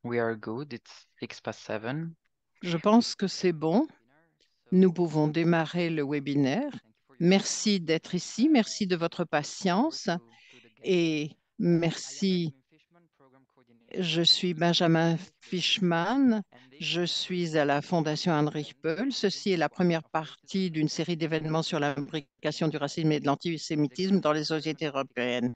We are good. It's 6 past 7. Je pense que c'est bon. Nous pouvons démarrer le webinaire. Merci d'être ici. Merci de votre patience et merci. Je suis Benjamin Fishman. Je suis à la Fondation Heinrich Böll. Ceci est la première partie d'une série d'événements sur l'imbrication du racisme et de l'antisémitisme dans les sociétés européennes.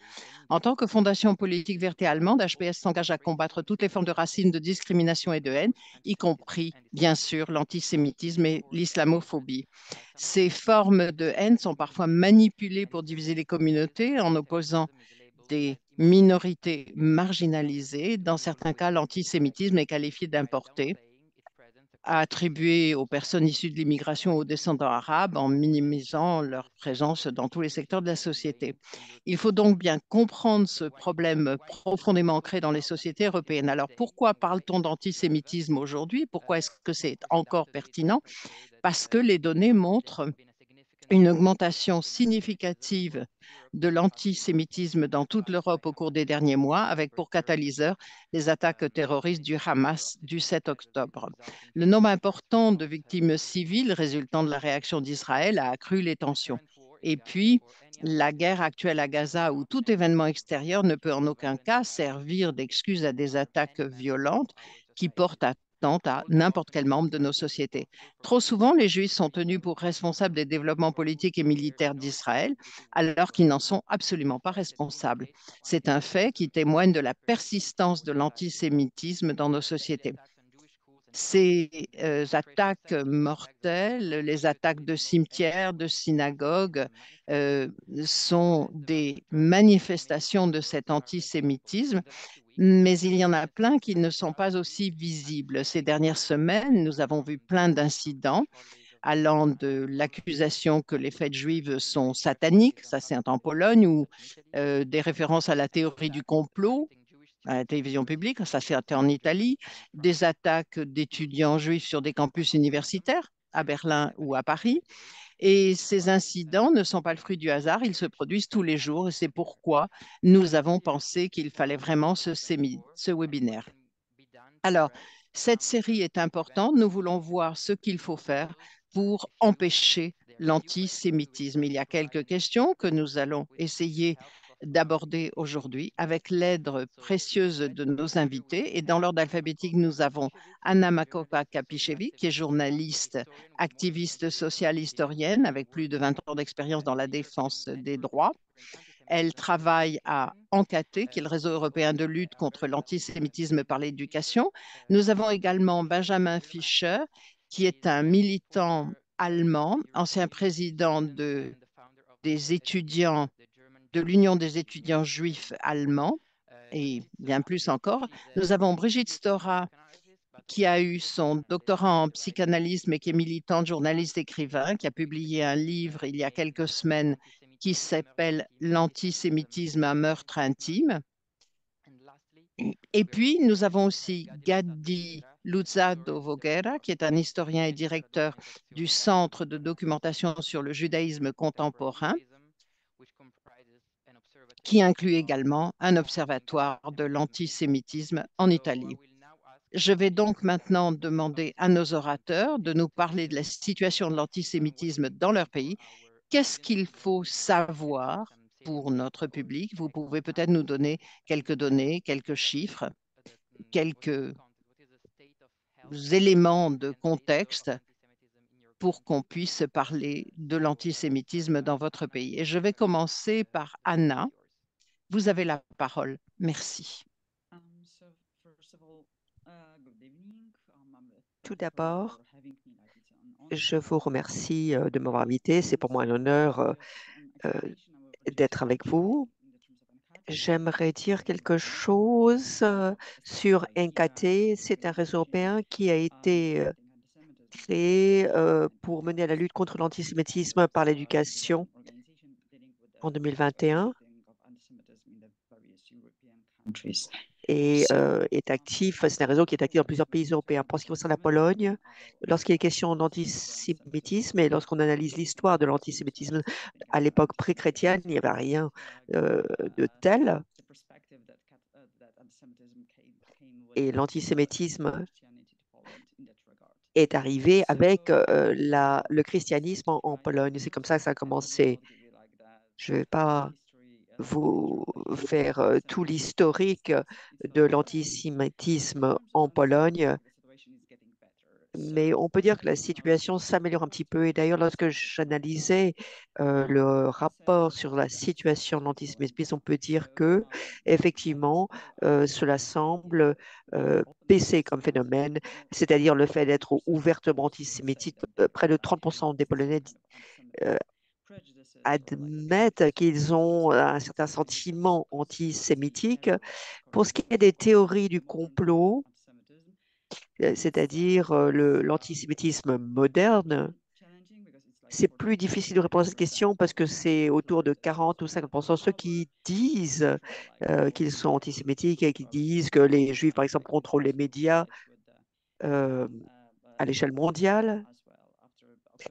En tant que fondation politique verte et allemande, HPS s'engage à combattre toutes les formes de racisme, de discrimination et de haine, y compris, bien sûr, l'antisémitisme et l'islamophobie. Ces formes de haine sont parfois manipulées pour diviser les communautés en opposant des minorités marginalisées. Dans certains cas, l'antisémitisme est qualifié d'importé, attribué aux personnes issues de l'immigration ou aux descendants arabes en minimisant leur présence dans tous les secteurs de la société. Il faut donc bien comprendre ce problème profondément ancré dans les sociétés européennes. Alors pourquoi parle-t-on d'antisémitisme aujourd'hui? Pourquoi est-ce que c'est encore pertinent? Parce que les données montrent une augmentation significative de l'antisémitisme dans toute l'Europe au cours des derniers mois, avec pour catalyseur les attaques terroristes du Hamas du 7 octobre. Le nombre important de victimes civiles résultant de la réaction d'Israël a accru les tensions. Et puis, la guerre actuelle à Gaza, où tout événement extérieur ne peut en aucun cas servir d'excuse à des attaques violentes qui portent atteinte à n'importe quel membre de nos sociétés. Trop souvent, les Juifs sont tenus pour responsables des développements politiques et militaires d'Israël, alors qu'ils n'en sont absolument pas responsables. C'est un fait qui témoigne de la persistance de l'antisémitisme dans nos sociétés. Ces attaques mortelles, les attaques de cimetières, de synagogues, euh, sont des manifestations de cet antisémitisme, mais il y en a plein qui ne sont pas aussi visibles. Ces dernières semaines, nous avons vu plein d'incidents allant de l'accusation que les fêtes juives sont sataniques, ça c'est en Pologne, ou des références à la théorie du complot à la télévision publique, ça c'est en Italie, des attaques d'étudiants juifs sur des campus universitaires à Berlin ou à Paris. Et ces incidents ne sont pas le fruit du hasard, ils se produisent tous les jours et c'est pourquoi nous avons pensé qu'il fallait vraiment ce webinaire. Alors, cette série est importante. Nous voulons voir ce qu'il faut faire pour empêcher l'antisémitisme. Il y a quelques questions que nous allons essayer d'aborder aujourd'hui avec l'aide précieuse de nos invités. Et dans l'ordre alphabétique, nous avons Anna Makopa-Kapichevic, qui est journaliste, activiste sociale historienne avec plus de 20 ans d'expérience dans la défense des droits. Elle travaille à ENCATE, qui est le réseau européen de lutte contre l'antisémitisme par l'éducation. Nous avons également Benjamin Fischer, qui est un militant allemand, ancien président des étudiants de l'Union des étudiants juifs allemands et bien plus encore. Nous avons Brigitte Stora, qui a eu son doctorat en psychanalyse, mais qui est militante, journaliste, écrivain, qui a publié un livre il y a quelques semaines qui s'appelle L'antisémitisme, un meurtre intime. Et puis, nous avons aussi Gadi Luzado Voguera, qui est un historien et directeur du Centre de documentation sur le judaïsme contemporain, qui inclut également un observatoire de l'antisémitisme en Italie. Je vais donc maintenant demander à nos orateurs de nous parler de la situation de l'antisémitisme dans leur pays. Qu'est-ce qu'il faut savoir pour notre public? Vous pouvez peut-être nous donner quelques données, quelques chiffres, quelques éléments de contexte pour qu'on puisse parler de l'antisémitisme dans votre pays. Et je vais commencer par Anna. Vous avez la parole. Merci. Tout d'abord, je vous remercie de m'avoir invité. C'est pour moi un honneur euh, d'être avec vous. J'aimerais dire quelque chose sur NKT. C'est un réseau européen qui a été créé pour mener à la lutte contre l'antisémitisme par l'éducation en 2021 et est actif, c'est un réseau qui est actif dans plusieurs pays européens. Pour ce qui concerne la Pologne, lorsqu'il est question d'antisémitisme et lorsqu'on analyse l'histoire de l'antisémitisme à l'époque pré-chrétienne, il n'y avait rien de tel. Et l'antisémitisme est arrivé avec le christianisme en Pologne. C'est comme ça que ça a commencé. Je ne vais pas vous faire tout l'historique de l'antisémitisme en Pologne, mais on peut dire que la situation s'améliore un petit peu. Et d'ailleurs, lorsque j'analysais le rapport sur la situation de l'antisémitisme, on peut dire que effectivement, cela semble baisser comme phénomène, c'est-à-dire le fait d'être ouvertement antisémitique. Près de 30% des Polonais euh, admettent qu'ils ont un certain sentiment antisémitique. Pour ce qui est des théories du complot, c'est-à-dire l'antisémitisme moderne, c'est plus difficile de répondre à cette question parce que c'est autour de 40 ou 50% ceux qui disent qu'ils sont antisémitiques et qui disent que les Juifs, par exemple, contrôlent les médias euh, à l'échelle mondiale.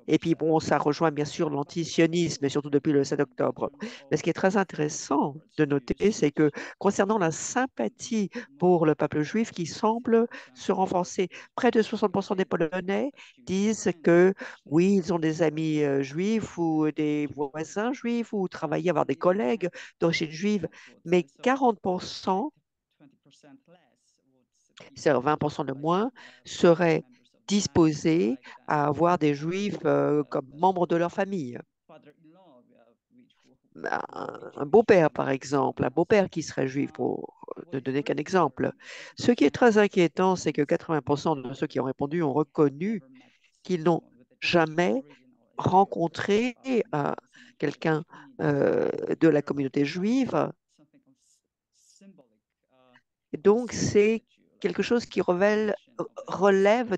Et puis, bon, ça rejoint bien sûr l'antisionisme, surtout depuis le 7 octobre. Mais ce qui est très intéressant de noter, c'est que concernant la sympathie pour le peuple juif qui semble se renforcer, près de 60% des Polonais disent que oui, ils ont des amis juifs ou des voisins juifs ou travaillent, avoir des collègues d'origine juive, mais 40%, c'est-à-dire 20% de moins, seraient disposés à avoir des juifs comme membres de leur famille. Un beau-père, par exemple, un beau-père qui serait juif, pour ne donner qu'un exemple. Ce qui est très inquiétant, c'est que 80% de ceux qui ont répondu ont reconnu qu'ils n'ont jamais rencontré quelqu'un de la communauté juive. Donc, c'est quelque chose qui relève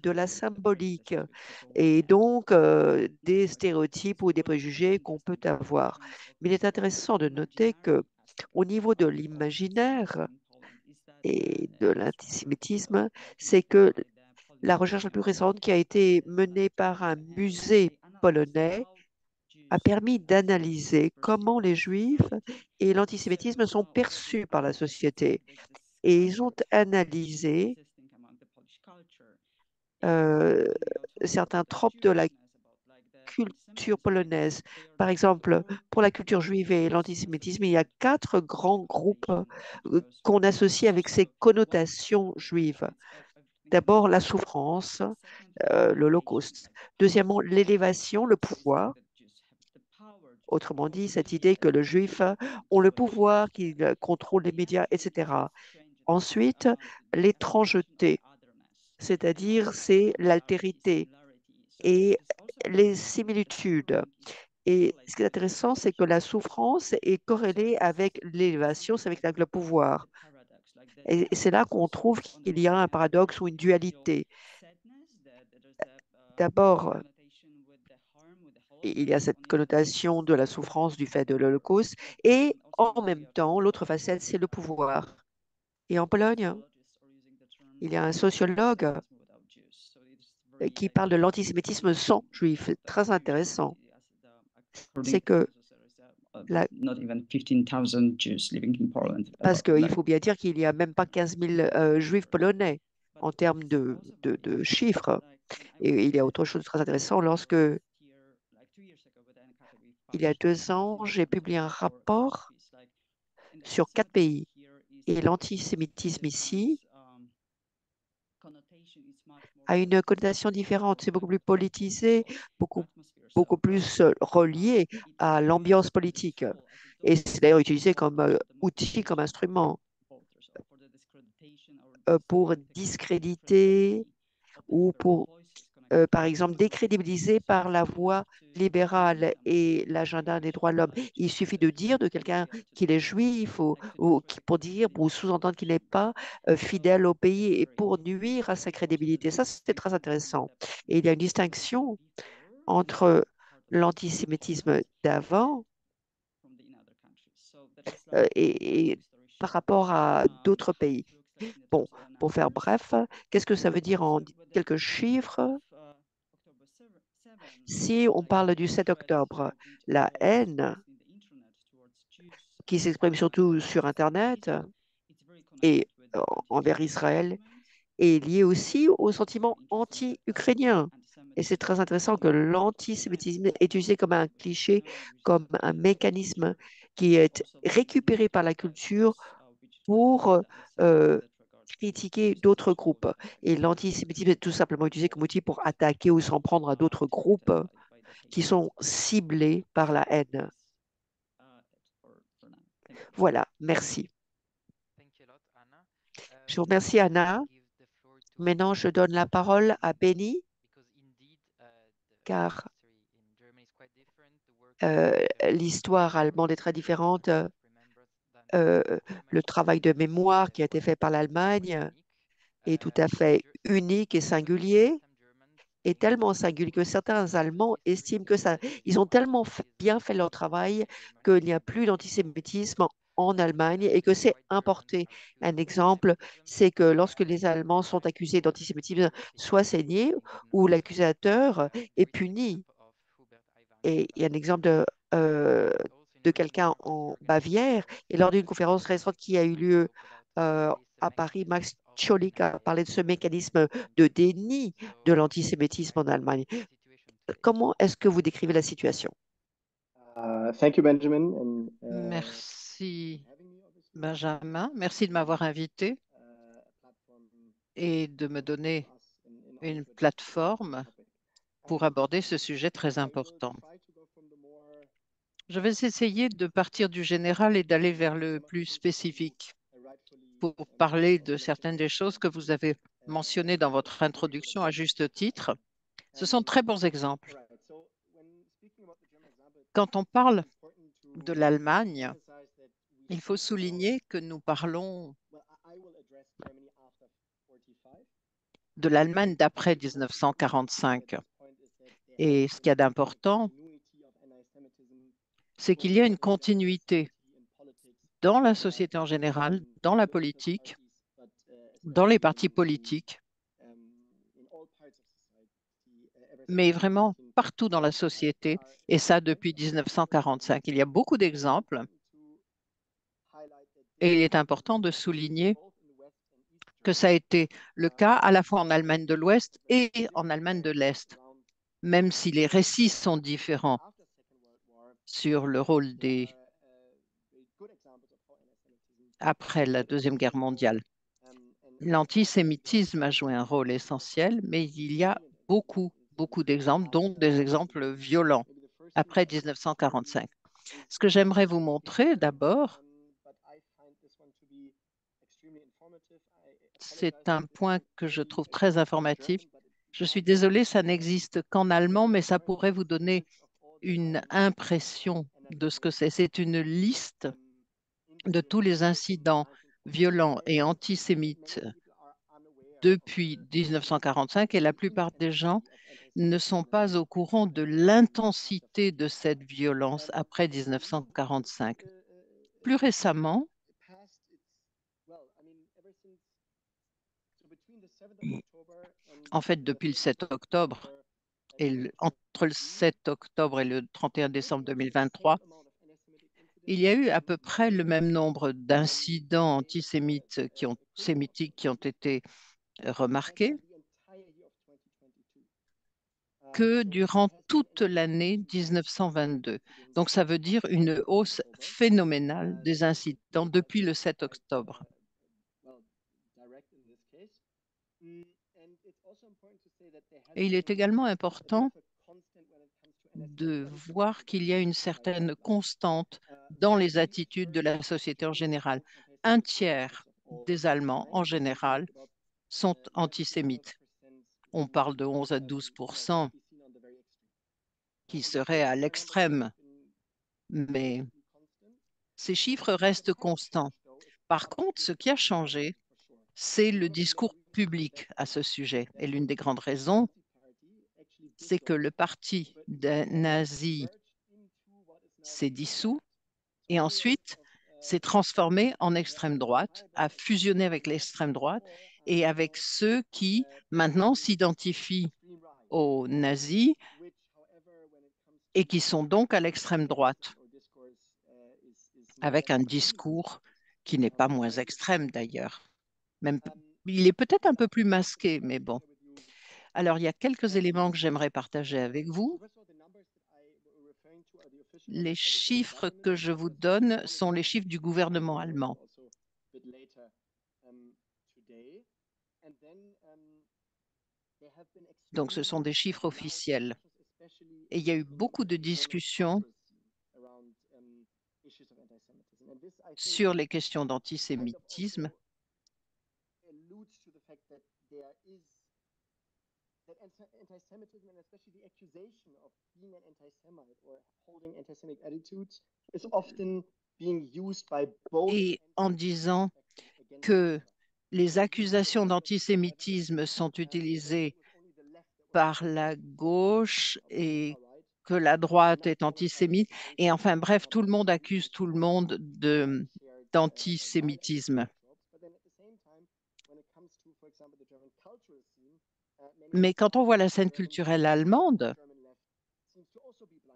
de la symbolique et donc des stéréotypes ou des préjugés qu'on peut avoir. Mais il est intéressant de noter que au niveau de l'imaginaire et de l'antisémitisme, c'est que la recherche la plus récente qui a été menée par un musée polonais a permis d'analyser comment les Juifs et l'antisémitisme sont perçus par la société. Et ils ont analysé euh, certains tropes de la culture polonaise. Par exemple, pour la culture juive et l'antisémitisme, il y a quatre grands groupes qu'on associe avec ces connotations juives. D'abord, la souffrance, l'Holocauste. Deuxièmement, l'élévation, le pouvoir. Autrement dit, cette idée que le juif a le pouvoir, qu'il contrôle les médias, etc. Ensuite, l'étrangeté, c'est-à-dire c'est l'altérité et les similitudes. Et ce qui est intéressant, c'est que la souffrance est corrélée avec l'élévation, c'est avec le pouvoir. Et c'est là qu'on trouve qu'il y a un paradoxe ou une dualité. D'abord, il y a cette connotation de la souffrance du fait de l'Holocauste, et en même temps, l'autre facette, c'est le pouvoir. Et en Pologne, il y a un sociologue qui parle de l'antisémitisme sans juif. Très intéressant. C'est que la parce qu'il faut bien dire qu'il n'y a même pas 15 000 juifs polonais en termes de chiffres. Et il y a autre chose de très intéressant. Lorsque, il y a 2 ans, j'ai publié un rapport sur 4 pays. Et l'antisémitisme ici a une connotation différente. C'est beaucoup plus politisé, beaucoup plus relié à l'ambiance politique. Et c'est d'ailleurs utilisé comme outil, comme instrument pour discréditer ou pour, par exemple, décrédibiliser par la voie libérale et l'agenda des droits de l'homme. Il suffit de dire de quelqu'un qu'il est juif pour dire ou sous-entendre qu'il n'est pas fidèle au pays et pour nuire à sa crédibilité. Ça, c'est très intéressant. Et il y a une distinction entre l'antisémitisme d'avant et par rapport à d'autres pays. Bon, pour faire bref, qu'est-ce que ça veut dire en quelques chiffres? Si on parle du 7 octobre, la haine qui s'exprime surtout sur Internet et envers Israël est lié aussi au sentiment anti-ukrainien. Et c'est très intéressant que l'antisémitisme est utilisé comme un cliché, comme un mécanisme qui est récupéré par la culture pour critiquer d'autres groupes. Et l'antisémitisme est tout simplement utilisé comme outil pour attaquer ou s'en prendre à d'autres groupes qui sont ciblés par la haine. Voilà, merci. Je vous remercie, Anna. Maintenant, je donne la parole à Benny, car l'histoire allemande est très différente. Le travail de mémoire qui a été fait par l'Allemagne est tout à fait unique et singulier, est tellement singulier que certains Allemands estiment que ça, ils ont tellement bien fait leur travail qu'il n'y a plus d'antisémitisme en Allemagne et que c'est importé. Un exemple, c'est que lorsque les Allemands sont accusés d'antisémitisme, soit c'est nié ou l'accusateur est puni. Et il y a un exemple de quelqu'un en Bavière. Et lors d'une conférence récente qui a eu lieu à Paris, Max Scholik a parlé de ce mécanisme de déni de l'antisémitisme en Allemagne. Comment est-ce que vous décrivez la situation? Thank you, Benjamin. Merci, Benjamin. Merci de m'avoir invité et de me donner une plateforme pour aborder ce sujet très important. Je vais essayer de partir du général et d'aller vers le plus spécifique pour parler de certaines des choses que vous avez mentionnées dans votre introduction à juste titre. Ce sont de très bons exemples. Quand on parle de l'Allemagne, il faut souligner que nous parlons de l'Allemagne d'après 1945. Et ce qu'il y a d'important, c'est qu'il y a une continuité dans la société en général, dans la politique, dans les partis politiques, mais vraiment partout dans la société, et ça depuis 1945. Il y a beaucoup d'exemples, et il est important de souligner que ça a été le cas à la fois en Allemagne de l'Ouest et en Allemagne de l'Est, même si les récits sont différents sur le rôle des après la Deuxième Guerre mondiale. L'antisémitisme a joué un rôle essentiel, mais il y a beaucoup d'exemples, dont des exemples violents après 1945. Ce que j'aimerais vous montrer d'abord, c'est un point que je trouve très informatif. Je suis désolée, ça n'existe qu'en allemand, mais ça pourrait vous donner une impression de ce que c'est. C'est une liste de tous les incidents violents et antisémites depuis 1945 et la plupart des gens ne sont pas au courant de l'intensité de cette violence après 1945. Plus récemment, en fait, depuis le 7 octobre, entre le 7 octobre et le 31 décembre 2023, il y a eu à peu près le même nombre d'incidents antisémites sémitiques qui ont été remarqués que durant toute l'année 1922. Donc, ça veut dire une hausse phénoménale des incidents depuis le 7 octobre. Et il est également important de voir qu'il y a une certaine constante dans les attitudes de la société en général. Un tiers des Allemands, en général, sont antisémites. On parle de 11 à 12% qui seraient à l'extrême, mais ces chiffres restent constants. Par contre, ce qui a changé, c'est le discours public à ce sujet. Et l'une des grandes raisons, c'est que le parti des nazis s'est dissous et ensuite s'est transformé en extrême droite, a fusionné avec l'extrême droite et avec ceux qui maintenant s'identifient aux nazis et qui sont donc à l'extrême droite, avec un discours qui n'est pas moins extrême d'ailleurs, même il est peut-être un peu plus masqué, mais bon. Alors, il y a quelques éléments que j'aimerais partager avec vous. Les chiffres que je vous donne sont les chiffres du gouvernement allemand. Donc, ce sont des chiffres officiels. Et il y a eu beaucoup de discussions sur les questions d'antisémitisme. Et en disant que les accusations d'antisémitisme sont utilisées par la gauche et que la droite est antisémite. Et enfin, bref, tout le monde accuse tout le monde d'antisémitisme. Mais quand on voit la scène culturelle allemande,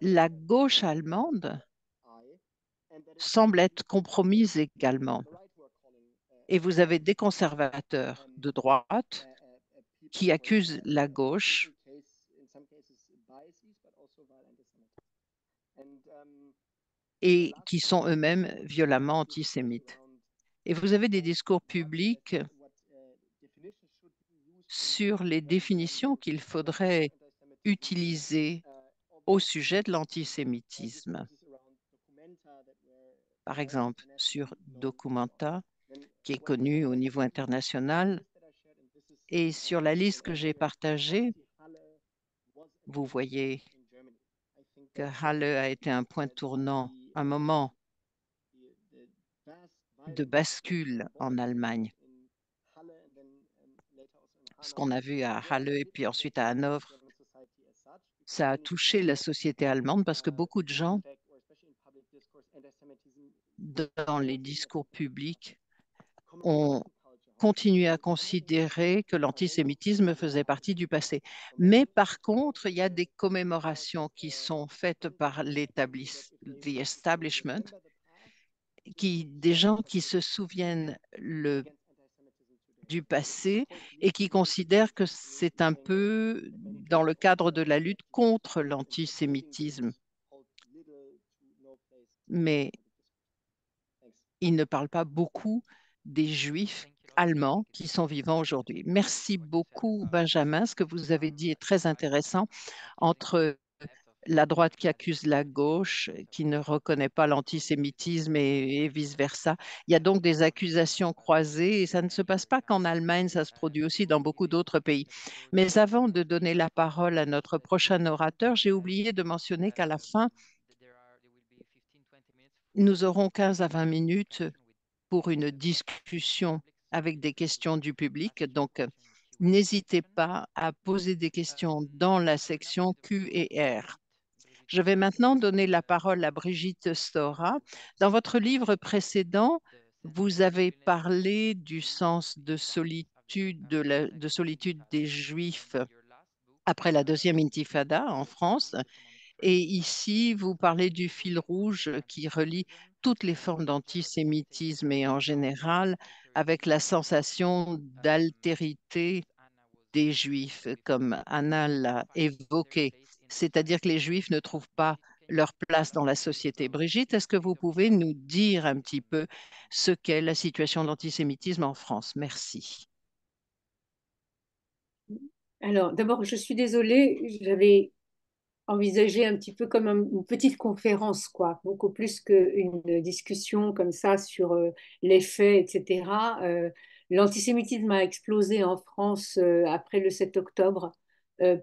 la gauche allemande semble être compromise également. Et vous avez des conservateurs de droite qui accusent la gauche et qui sont eux-mêmes violemment antisémites. Et vous avez des discours publics sur les définitions qu'il faudrait utiliser au sujet de l'antisémitisme. Par exemple, sur Documenta, qui est connu au niveau international, et sur la liste que j'ai partagée, vous voyez que Halle a été un point tournant, un moment de bascule en Allemagne. Ce qu'on a vu à Halle et puis ensuite à Hanovre, ça a touché la société allemande parce que beaucoup de gens, dans les discours publics, ont continué à considérer que l'antisémitisme faisait partie du passé. Mais par contre, il y a des commémorations qui sont faites par l'establishment, des gens qui se souviennent du passé et qui considèrent que c'est un peu dans le cadre de la lutte contre l'antisémitisme. Mais ils ne parlent pas beaucoup des Juifs allemands qui sont vivants aujourd'hui. Merci beaucoup, Benjamin. Ce que vous avez dit est très intéressant entre la droite qui accuse la gauche, qui ne reconnaît pas l'antisémitisme et vice-versa. Il y a donc des accusations croisées et ça ne se passe pas qu'en Allemagne, ça se produit aussi dans beaucoup d'autres pays. Mais avant de donner la parole à notre prochain orateur, j'ai oublié de mentionner qu'à la fin, nous aurons 15 à 20 minutes pour une discussion avec des questions du public. Donc, n'hésitez pas à poser des questions dans la section Q et R. Je vais maintenant donner la parole à Brigitte Stora. Dans votre livre précédent, vous avez parlé du sens de solitude, de solitude des Juifs après la deuxième intifada en France. Et ici, vous parlez du fil rouge qui relie toutes les formes d'antisémitisme et en général avec la sensation d'altérité des Juifs, comme Anna l'a évoqué, c'est-à-dire que les Juifs ne trouvent pas leur place dans la société. Brigitte, est-ce que vous pouvez nous dire un petit peu ce qu'est la situation d'antisémitisme en France? Merci. Alors, d'abord, je suis désolée, j'avais envisagé un petit peu comme une petite conférence, quoi, beaucoup plus qu'une discussion comme ça sur les faits, etc. L'antisémitisme a explosé en France après le 7 octobre,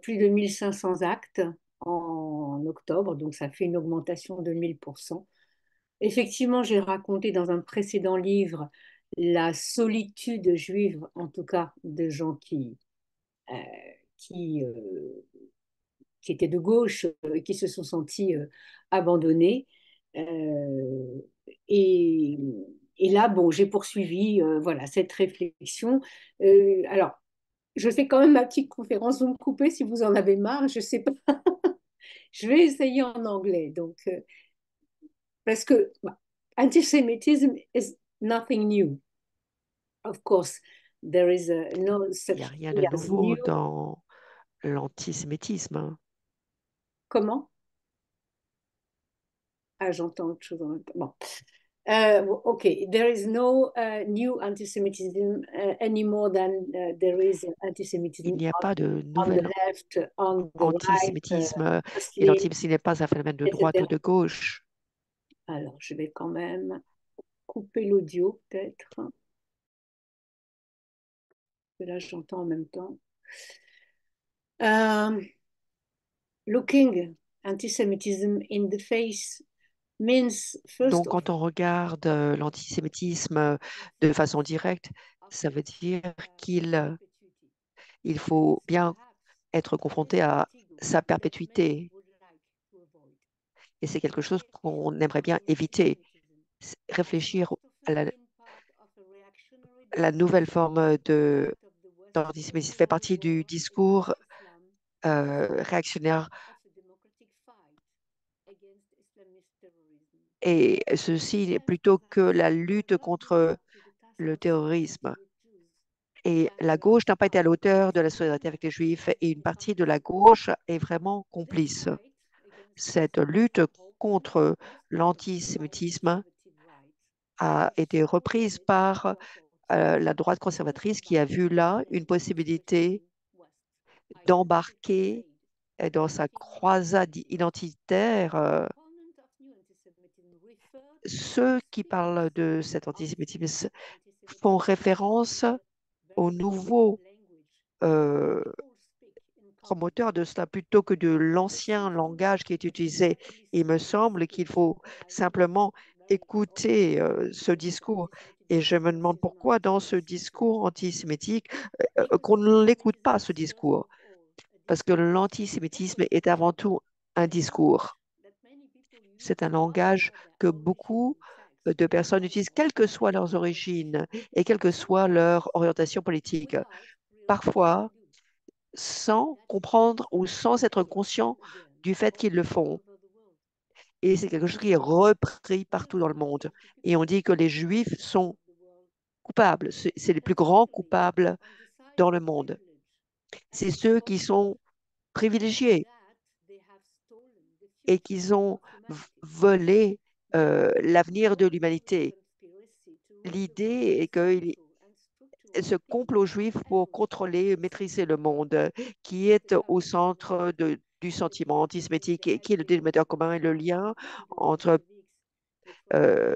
plus de 1500 actes en octobre, donc ça fait une augmentation de 1000%. Effectivement, j'ai raconté dans un précédent livre la solitude juive, en tout cas de gens euh, qui, euh, qui étaient de gauche, qui se sont sentis abandonnés. Euh, et, et, là, bon, j'ai poursuivi voilà, cette réflexion. Alors, je fais quand même ma petite conférence. Vous me coupez si vous en avez marre, je ne sais pas. Je vais essayer en anglais. Donc, parce que antisemitism is nothing new. Of course, there is no Il such n'y a rien thing de as nouveau new. dans l'antisémitisme. Comment? Ah, j'entends autre chose en même temps. Bon. Okay, there is no new anti-Semitism any more than there is anti-Semitism Il n'y a pas de on the nouvel left, on the right, antisémitisme. Et Muslim, l'antisémitisme n'est pas un phénomène de droite ou etc. de gauche. Alors, je vais quand même couper l'audio, peut-être. Là, j'entends en même temps. Looking anti-Semitism in the face means, first Donc, of quand on regarde l'antisémitisme de façon directe, ça veut dire qu'il faut bien être confronté à sa perpétuité. Et c'est quelque chose qu'on aimerait bien éviter. Réfléchir à la nouvelle forme d'antisémitisme fait partie du discours réactionnaire. Et ceci plutôt que la lutte contre le terrorisme. Et la gauche n'a pas été à la hauteur de la solidarité avec les Juifs et une partie de la gauche est vraiment complice. Cette lutte contre l'antisémitisme a été reprise par la droite conservatrice qui a vu là une possibilité d'embarquer dans sa croisade identitaire. Ceux qui parlent de cet antisémitisme font référence aux nouveaux promoteurs de cela plutôt que de l'ancien langage qui est utilisé. Il me semble qu'il faut simplement écouter ce discours. Et je me demande pourquoi dans ce discours antisémitique, qu'on ne l'écoute pas, ce discours. Parce que l'antisémitisme est avant tout un discours. C'est un langage que beaucoup de personnes utilisent, quelles que soient leurs origines et quelle que soit leur orientation politique. Parfois, sans comprendre ou sans être conscient du fait qu'ils le font. Et c'est quelque chose qui est repris partout dans le monde. Et on dit que les Juifs sont coupables. C'est les plus grands coupables dans le monde. C'est ceux qui sont privilégiés et qui ont volé l'avenir de l'humanité. L'idée est que ce complot juif pour contrôler, maîtriser le monde, qui est au centre du sentiment antisémitique et qui est le dénominateur commun et le lien entre euh,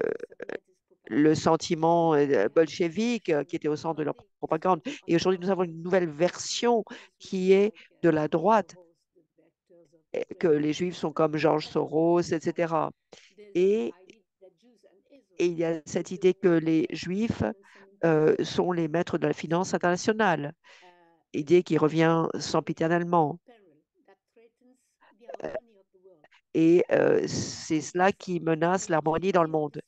le sentiment bolchevique qui était au centre de leur propagande. Et aujourd'hui, nous avons une nouvelle version qui est de la droite, que les juifs sont comme George Soros, etc. Et, et il y a cette idée que les juifs sont les maîtres de la finance internationale, idée qui revient sempiternellement. Et c'est cela qui menace l'harmonie dans le monde.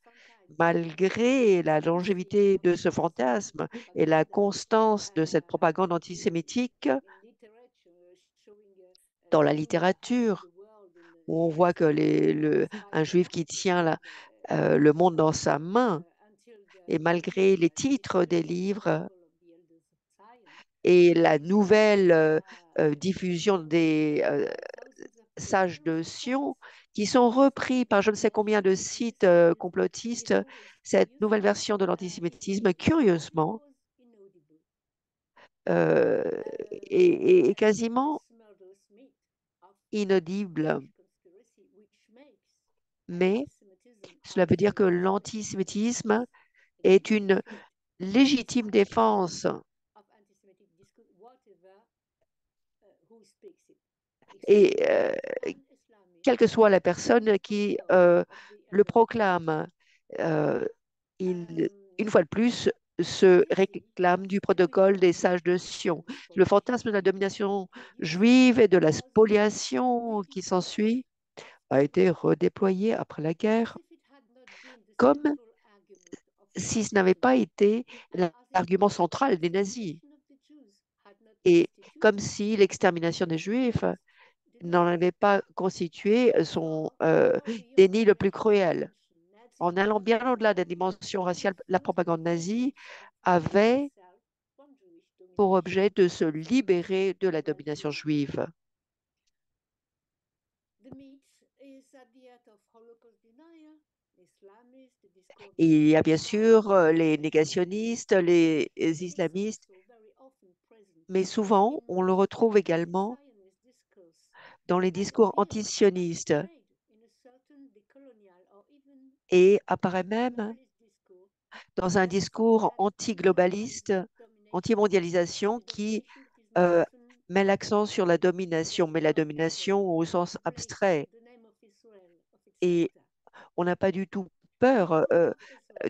Malgré la longévité de ce fantasme et la constance de cette propagande antisémitique dans la littérature, où on voit que un juif qui tient le monde dans sa main, et malgré les titres des livres et la nouvelle diffusion des sages de Sion, qui sont repris par je ne sais combien de sites complotistes, cette nouvelle version de l'antisémitisme, curieusement, euh, est quasiment inaudible. Mais cela veut dire que l'antisémitisme est une légitime défense. Et quelle que soit la personne qui le proclame, euh, une fois de plus, se réclame du protocole des sages de Sion. Le fantasme de la domination juive et de la spoliation qui s'ensuit a été redéployé après la guerre, comme si ce n'avait pas été l'argument central des nazis, et comme si l'extermination des Juifs n'en avait pas constitué son déni le plus cruel. En allant bien au-delà des dimensions raciales, la propagande nazie avait pour objet de se libérer de la domination juive. Il y a bien sûr les négationnistes, les islamistes, mais souvent on le retrouve également dans les discours antisionistes et apparaît même dans un discours anti-globaliste, anti-mondialisation qui euh, met l'accent sur la domination, mais la domination au sens abstrait. Et on n'a pas du tout peur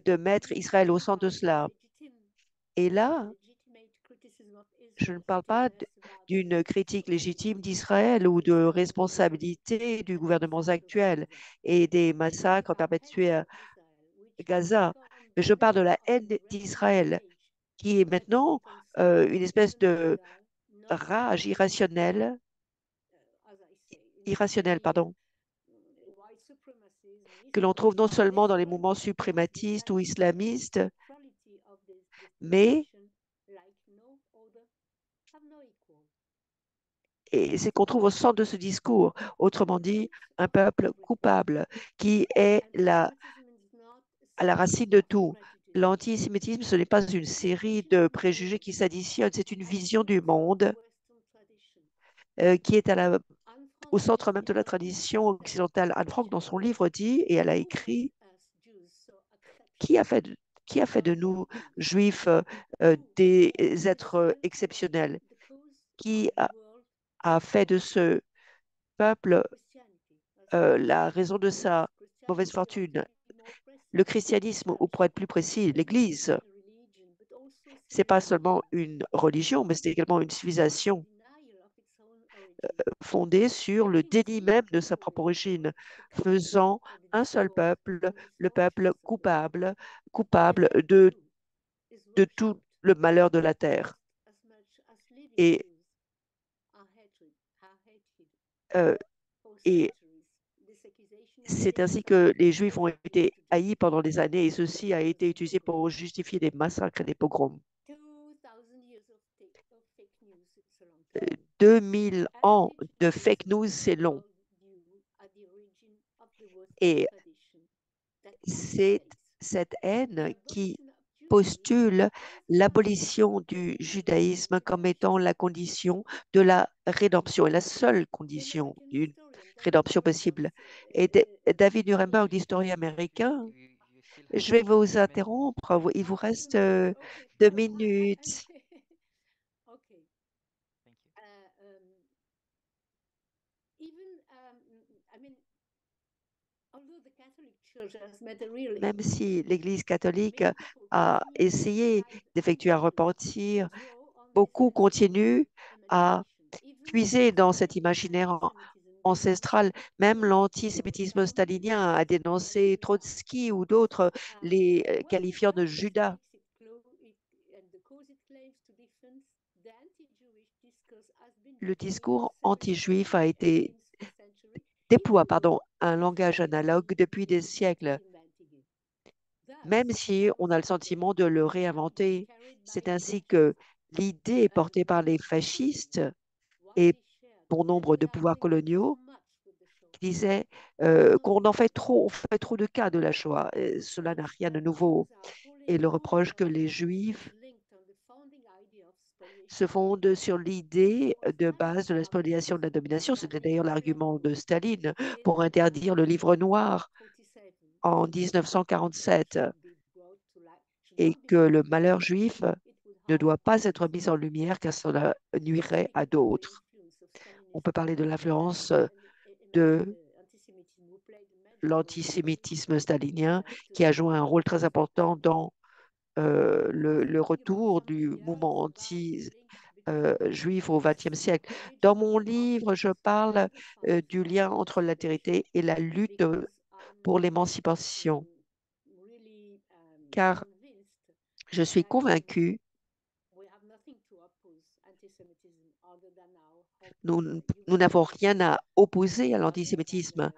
de mettre Israël au centre de cela. Et là, je ne parle pas d'une critique légitime d'Israël ou de responsabilité du gouvernement actuel et des massacres perpétués à Gaza, mais je parle de la haine d'Israël qui est maintenant une espèce de rage irrationnelle, pardon, que l'on trouve non seulement dans les mouvements suprématistes ou islamistes, mais et c'est qu'on trouve au centre de ce discours, autrement dit, un peuple coupable qui est à la racine de tout. L'antisémitisme, ce n'est pas une série de préjugés qui s'additionnent, c'est une vision du monde qui est au centre même de la tradition occidentale. Anne Frank, dans son livre, dit, et elle a écrit, qui a fait de nous, juifs, des êtres exceptionnels? Qui a fait de ce peuple la raison de sa mauvaise fortune? Le christianisme, ou pour être plus précis, l'Église, c'est pas seulement une religion, mais c'est également une civilisation fondée sur le déni même de sa propre origine, faisant un seul peuple, le peuple coupable de tout le malheur de la terre. Et, euh, et c'est ainsi que les Juifs ont été haïs pendant des années et ceci a été utilisé pour justifier des massacres et des pogroms. 2000 ans de fake news, c'est long. Et c'est cette haine qui postule l'abolition du judaïsme comme étant la condition de la rédemption et la seule condition d'une rédemption possible. Et David Nuremberg, l'historien américain, je vais vous interrompre. Il vous reste 2 minutes. Même si l'Église catholique a essayé d'effectuer un repentir, beaucoup continuent à puiser dans cet imaginaire ancestral. Même l'antisémitisme stalinien a dénoncé Trotsky ou d'autres, les qualifiant de Judas. Le discours anti-juif a été déploie un langage analogue depuis des siècles, même si on a le sentiment de le réinventer. C'est ainsi que l'idée portée par les fascistes et bon nombre de pouvoirs coloniaux qui disaient qu'on en fait trop, on fait trop de cas de la Shoah. Cela n'a rien de nouveau. Et le reproche que les Juifs se fondent sur l'idée de base de la spoliation de la domination. C'était d'ailleurs l'argument de Staline pour interdire le livre noir en 1947 et que le malheur juif ne doit pas être mis en lumière car cela nuirait à d'autres. On peut parler de l'influence de l'antisémitisme stalinien qui a joué un rôle très important dans le retour du mouvement anti-juif au XXe siècle. Dans mon livre, je parle du lien entre l'altérité et la lutte pour l'émancipation, car je suis convaincue Nous n'avons rien à opposer à l'antisémitisme,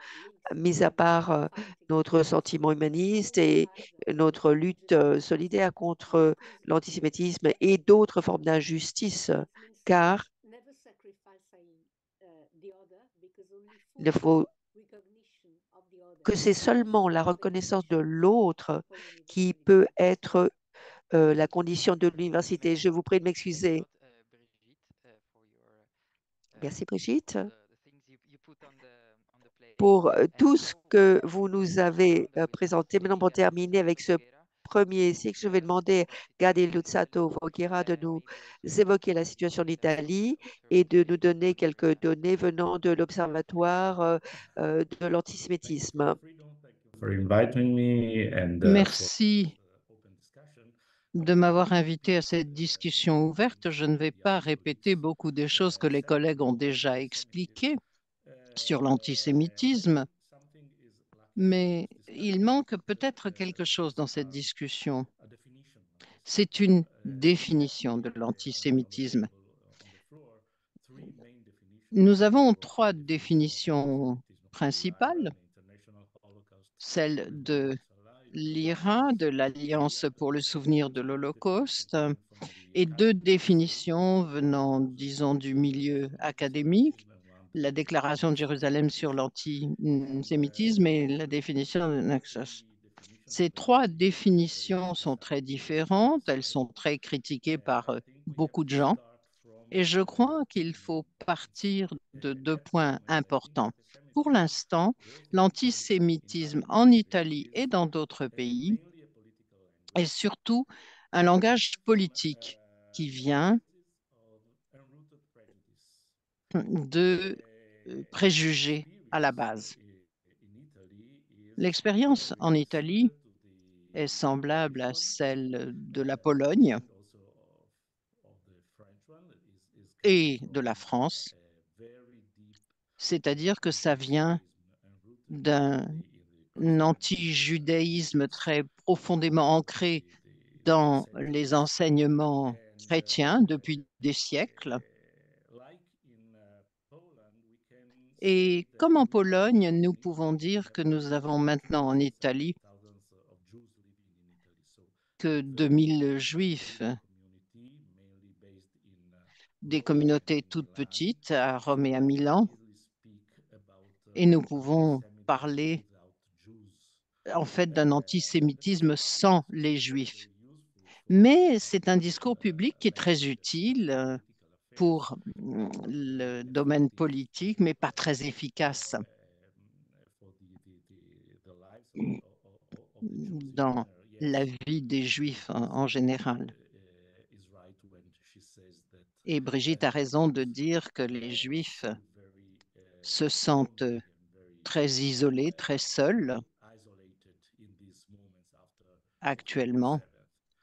mis à part notre sentiment humaniste et notre lutte solidaire contre l'antisémitisme et d'autres formes d'injustice, car il faut que c'est seulement la reconnaissance de l'autre qui peut être la condition de l'université. Je vous prie de m'excuser. Merci, Brigitte, pour tout ce que vous nous avez présenté. Maintenant, pour terminer avec ce premier cycle, je vais demander à Gadi Luzzato Voghera de nous évoquer la situation d'Italie et de nous donner quelques données venant de l'Observatoire de l'antisémitisme. Merci de m'avoir invité à cette discussion ouverte. Je ne vais pas répéter beaucoup des choses que les collègues ont déjà expliquées sur l'antisémitisme, mais il manque peut-être quelque chose dans cette discussion. C'est une définition de l'antisémitisme. Nous avons trois définitions principales, celle de l'IRA, de l'Alliance pour le souvenir de l'Holocauste, et deux définitions venant, disons, du milieu académique, la déclaration de Jérusalem sur l'antisémitisme et la définition de Naxos. Ces trois définitions sont très différentes, elles sont très critiquées par beaucoup de gens, et je crois qu'il faut partir de deux points importants. Pour l'instant, l'antisémitisme en Italie et dans d'autres pays est surtout un langage politique qui vient de préjugés à la base. L'expérience en Italie est semblable à celle de la Pologne et de la France, c'est-à-dire que ça vient d'un anti-judaïsme très profondément ancré dans les enseignements chrétiens depuis des siècles. Et comme en Pologne, nous pouvons dire que nous avons maintenant en Italie que 2000 juifs, des communautés toutes petites à Rome et à Milan, et nous pouvons parler en fait d'un antisémitisme sans les juifs. Mais c'est un discours public qui est très utile pour le domaine politique, mais pas très efficace dans la vie des Juifs en général. Et Brigitte a raison de dire que les Juifs se sentent très isolés, très seuls actuellement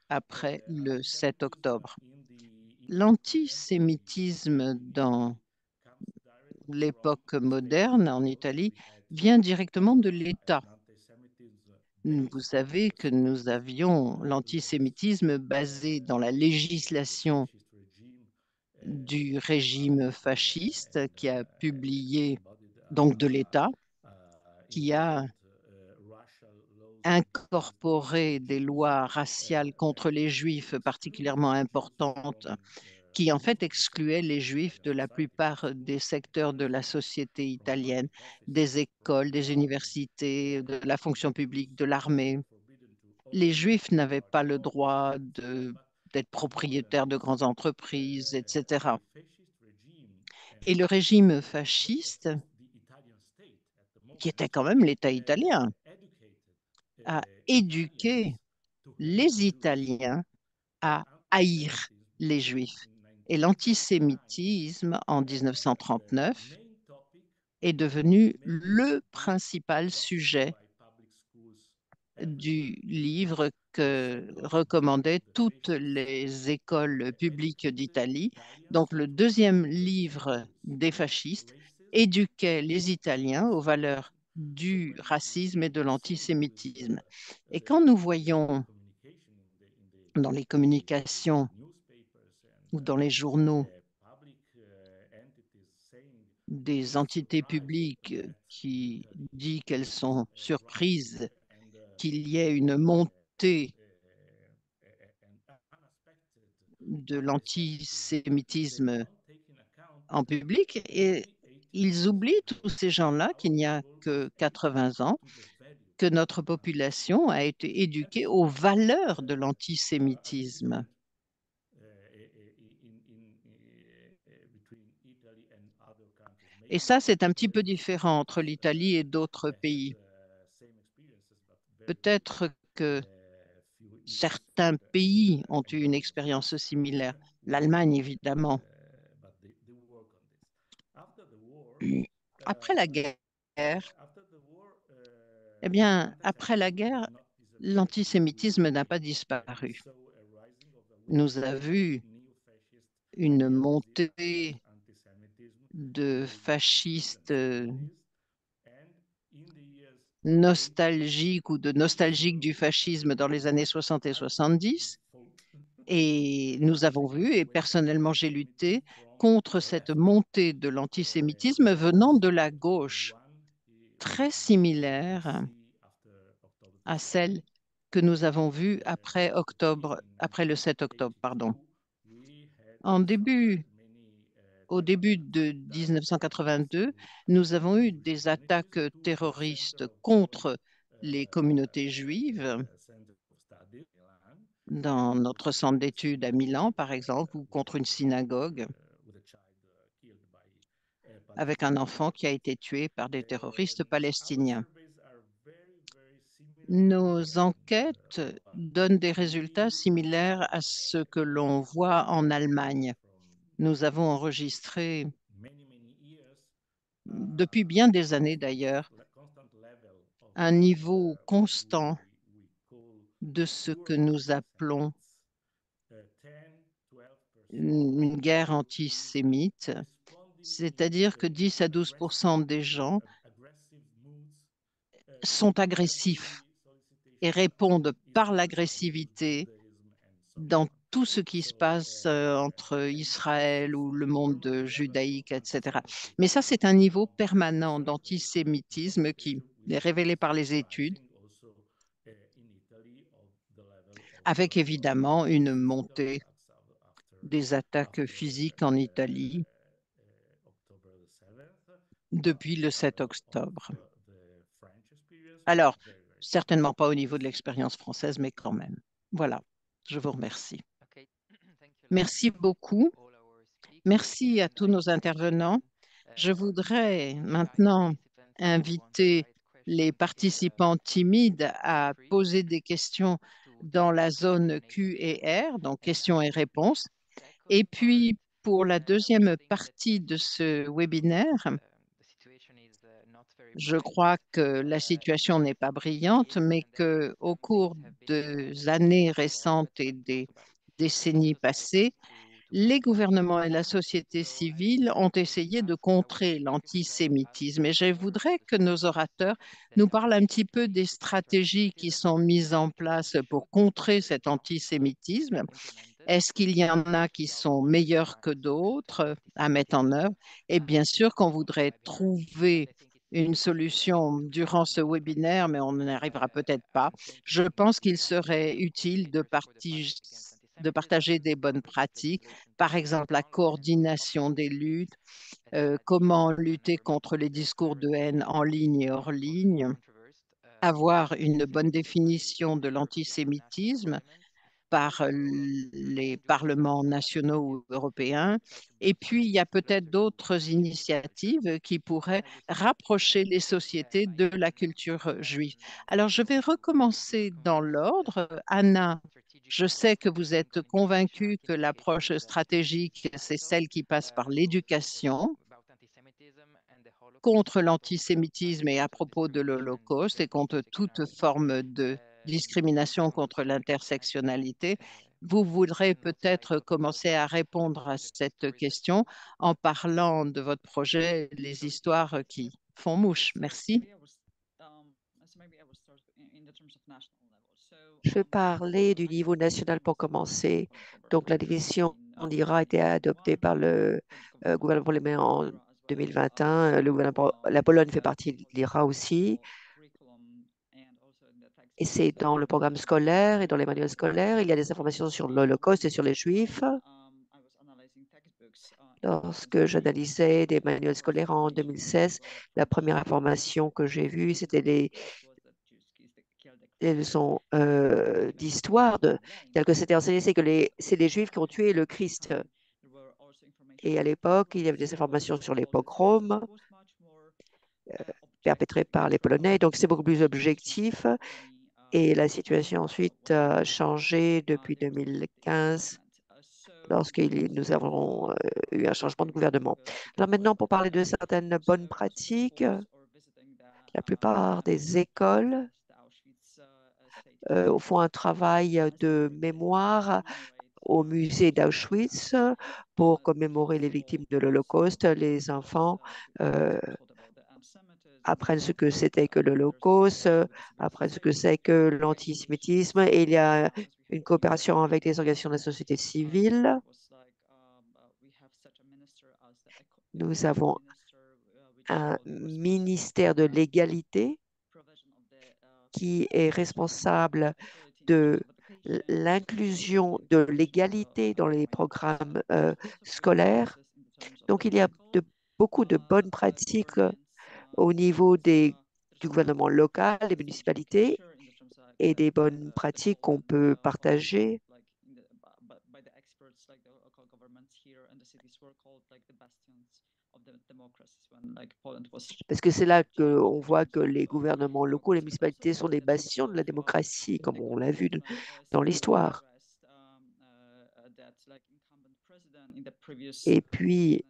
après le 7 octobre. L'antisémitisme dans l'époque moderne en Italie vient directement de l'État. Vous savez que nous avions l'antisémitisme basé dans la législation du régime fasciste qui a publié, donc de l'État, qui a incorporé des lois raciales contre les Juifs particulièrement importantes, qui en fait excluaient les Juifs de la plupart des secteurs de la société italienne, des écoles, des universités, de la fonction publique, de l'armée. Les Juifs n'avaient pas le droit d'être propriétaires de grandes entreprises, etc. Et le régime fasciste, qui était quand même l'État italien, a éduqué les Italiens à haïr les Juifs. Et l'antisémitisme, en 1939, est devenu le principal sujet du livre que recommandaient toutes les écoles publiques d'Italie. Donc, le deuxième livre des fascistes éduquait les Italiens aux valeurs du racisme et de l'antisémitisme. Et quand nous voyons dans les communications ou dans les journaux des entités publiques qui dit qu'elles sont surprises qu'il y ait une montée de l'antisémitisme en public et ils oublient, tous ces gens-là, qu'il n'y a que 80 ans, que notre population a été éduquée aux valeurs de l'antisémitisme. Et ça, c'est un petit peu différent entre l'Italie et d'autres pays. Peut-être que certains pays ont eu une expérience similaire. L'Allemagne, évidemment. Après la guerre, eh bien, après la guerre, l'antisémitisme n'a pas disparu. Nous avons vu une montée de fascistes nostalgiques ou de nostalgiques du fascisme dans les années 60 et 70. Et nous avons vu, et personnellement j'ai lutté, contre cette montée de l'antisémitisme venant de la gauche, très similaire à celle que nous avons vue après le 7 octobre, pardon. Au début de 1982, nous avons eu des attaques terroristes contre les communautés juives dans notre centre d'études à Milan, par exemple, ou contre une synagogue, avec un enfant qui a été tué par des terroristes palestiniens. Nos enquêtes donnent des résultats similaires à ce que l'on voit en Allemagne. Nous avons enregistré, depuis bien des années d'ailleurs, un niveau constant de ce que nous appelons une guerre antisémite, c'est-à-dire que 10 à 12% des gens sont agressifs et répondent par l'agressivité dans tout ce qui se passe entre Israël ou le monde judaïque, etc. Mais ça, c'est un niveau permanent d'antisémitisme qui est révélé par les études, avec évidemment une montée des attaques physiques en Italie depuis le 7 octobre. Alors, certainement pas au niveau de l'expérience française, mais quand même. Voilà, je vous remercie. Merci beaucoup. Merci à tous nos intervenants. Je voudrais maintenant inviter les participants timides à poser des questions dans la zone Q et R, donc questions et réponses. Et puis, pour la deuxième partie de ce webinaire, je crois que la situation n'est pas brillante, mais qu'au cours des années récentes et des décennies passées, les gouvernements et la société civile ont essayé de contrer l'antisémitisme. Et je voudrais que nos orateurs nous parlent un petit peu des stratégies qui sont mises en place pour contrer cet antisémitisme. Est-ce qu'il y en a qui sont meilleurs que d'autres à mettre en œuvre? Et bien sûr qu'on voudrait trouver une solution durant ce webinaire, mais on n'y arrivera peut-être pas. Je pense qu'il serait utile de partager des bonnes pratiques, par exemple la coordination des luttes, comment lutter contre les discours de haine en ligne et hors ligne, avoir une bonne définition de l'antisémitisme par les parlements nationaux ou européens. Et puis, il y a peut-être d'autres initiatives qui pourraient rapprocher les sociétés de la culture juive. Alors, je vais recommencer dans l'ordre. Anna, je sais que vous êtes convaincue que l'approche stratégique, c'est celle qui passe par l'éducation contre l'antisémitisme et à propos de l'Holocauste et contre toute forme de discrimination contre l'intersectionnalité. Vous voudrez peut-être commencer à répondre à cette question en parlant de votre projet, les histoires qui font mouche. Merci. Je vais parler du niveau national pour commencer. Donc, la division d'IRA a été adoptée par le gouvernement 2021, la Pologne fait partie de l'IRA aussi, et c'est dans le programme scolaire et dans les manuels scolaires, il y a des informations sur l'Holocauste et sur les Juifs. Lorsque j'analysais des manuels scolaires en 2016, la première information que j'ai vue, c'était les leçons d'histoire telles que c'était enseigné, c'est que c'est les Juifs qui ont tué le Christ. Et à l'époque, il y avait des informations sur les pogroms perpétrés par les Polonais. Donc, c'est beaucoup plus objectif. Et la situation ensuite a changé depuis 2015 lorsque nous avons eu un changement de gouvernement. Alors maintenant, pour parler de certaines bonnes pratiques, la plupart des écoles font un travail de mémoire au musée d'Auschwitz pour commémorer les victimes de l'Holocauste. Les enfants apprennent ce que c'était que l'Holocauste, apprennent ce que c'est que l'antisémitisme, et il y a une coopération avec les organisations de la société civile. Nous avons un ministère de l'égalité qui est responsable de l'inclusion de l'égalité dans les programmes scolaires. Donc, il y a beaucoup de bonnes pratiques au niveau du gouvernement local, des municipalités, et des bonnes pratiques qu'on peut partager. Parce que c'est là qu'on voit que les gouvernements locaux, les municipalités sont les bastions de la démocratie, comme on l'a vu dans l'histoire. Et puis,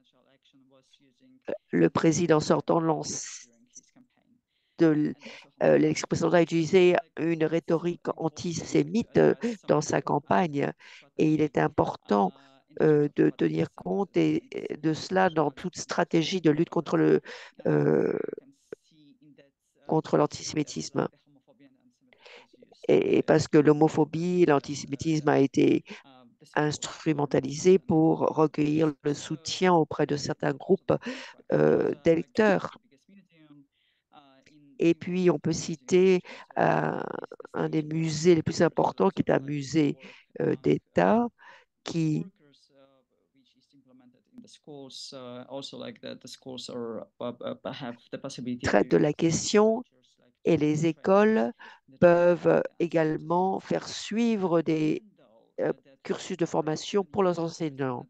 le président sortant de l'élection précédente a utilisé une rhétorique antisémite dans sa campagne, et il est important de tenir compte de cela dans toute stratégie de lutte contre l'antisémitisme. Et parce que l'homophobie et l'antisémitisme a été instrumentalisé pour recueillir le soutien auprès de certains groupes d'électeurs. Et puis, on peut citer un des musées les plus importants, qui est un musée d'État, qui traite de la question, et les écoles peuvent également faire suivre des cursus de formation pour leurs enseignants.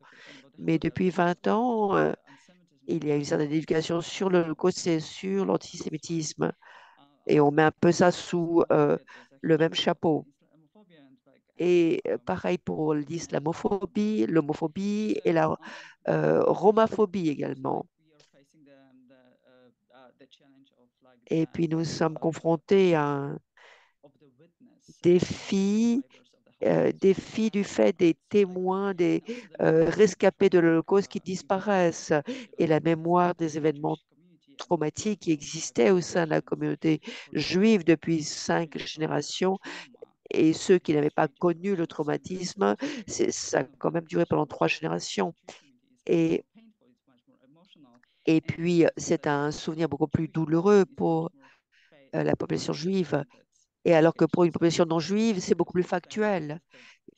Mais depuis 20 ans, il y a une certaine éducation sur l'Holocauste et sur l'antisémitisme. Et on met un peu ça sous le même chapeau. Et pareil pour l'islamophobie, l'homophobie et la romaphobie également. Et puis nous sommes confrontés à un défi du fait des témoins, des rescapés de l'Holocauste qui disparaissent, et la mémoire des événements traumatiques qui existaient au sein de la communauté juive depuis 5 générations, et ceux qui n'avaient pas connu le traumatisme, ça a quand même duré pendant 3 générations. Et puis, c'est un souvenir beaucoup plus douloureux pour la population juive. Et alors que pour une population non juive, c'est beaucoup plus factuel.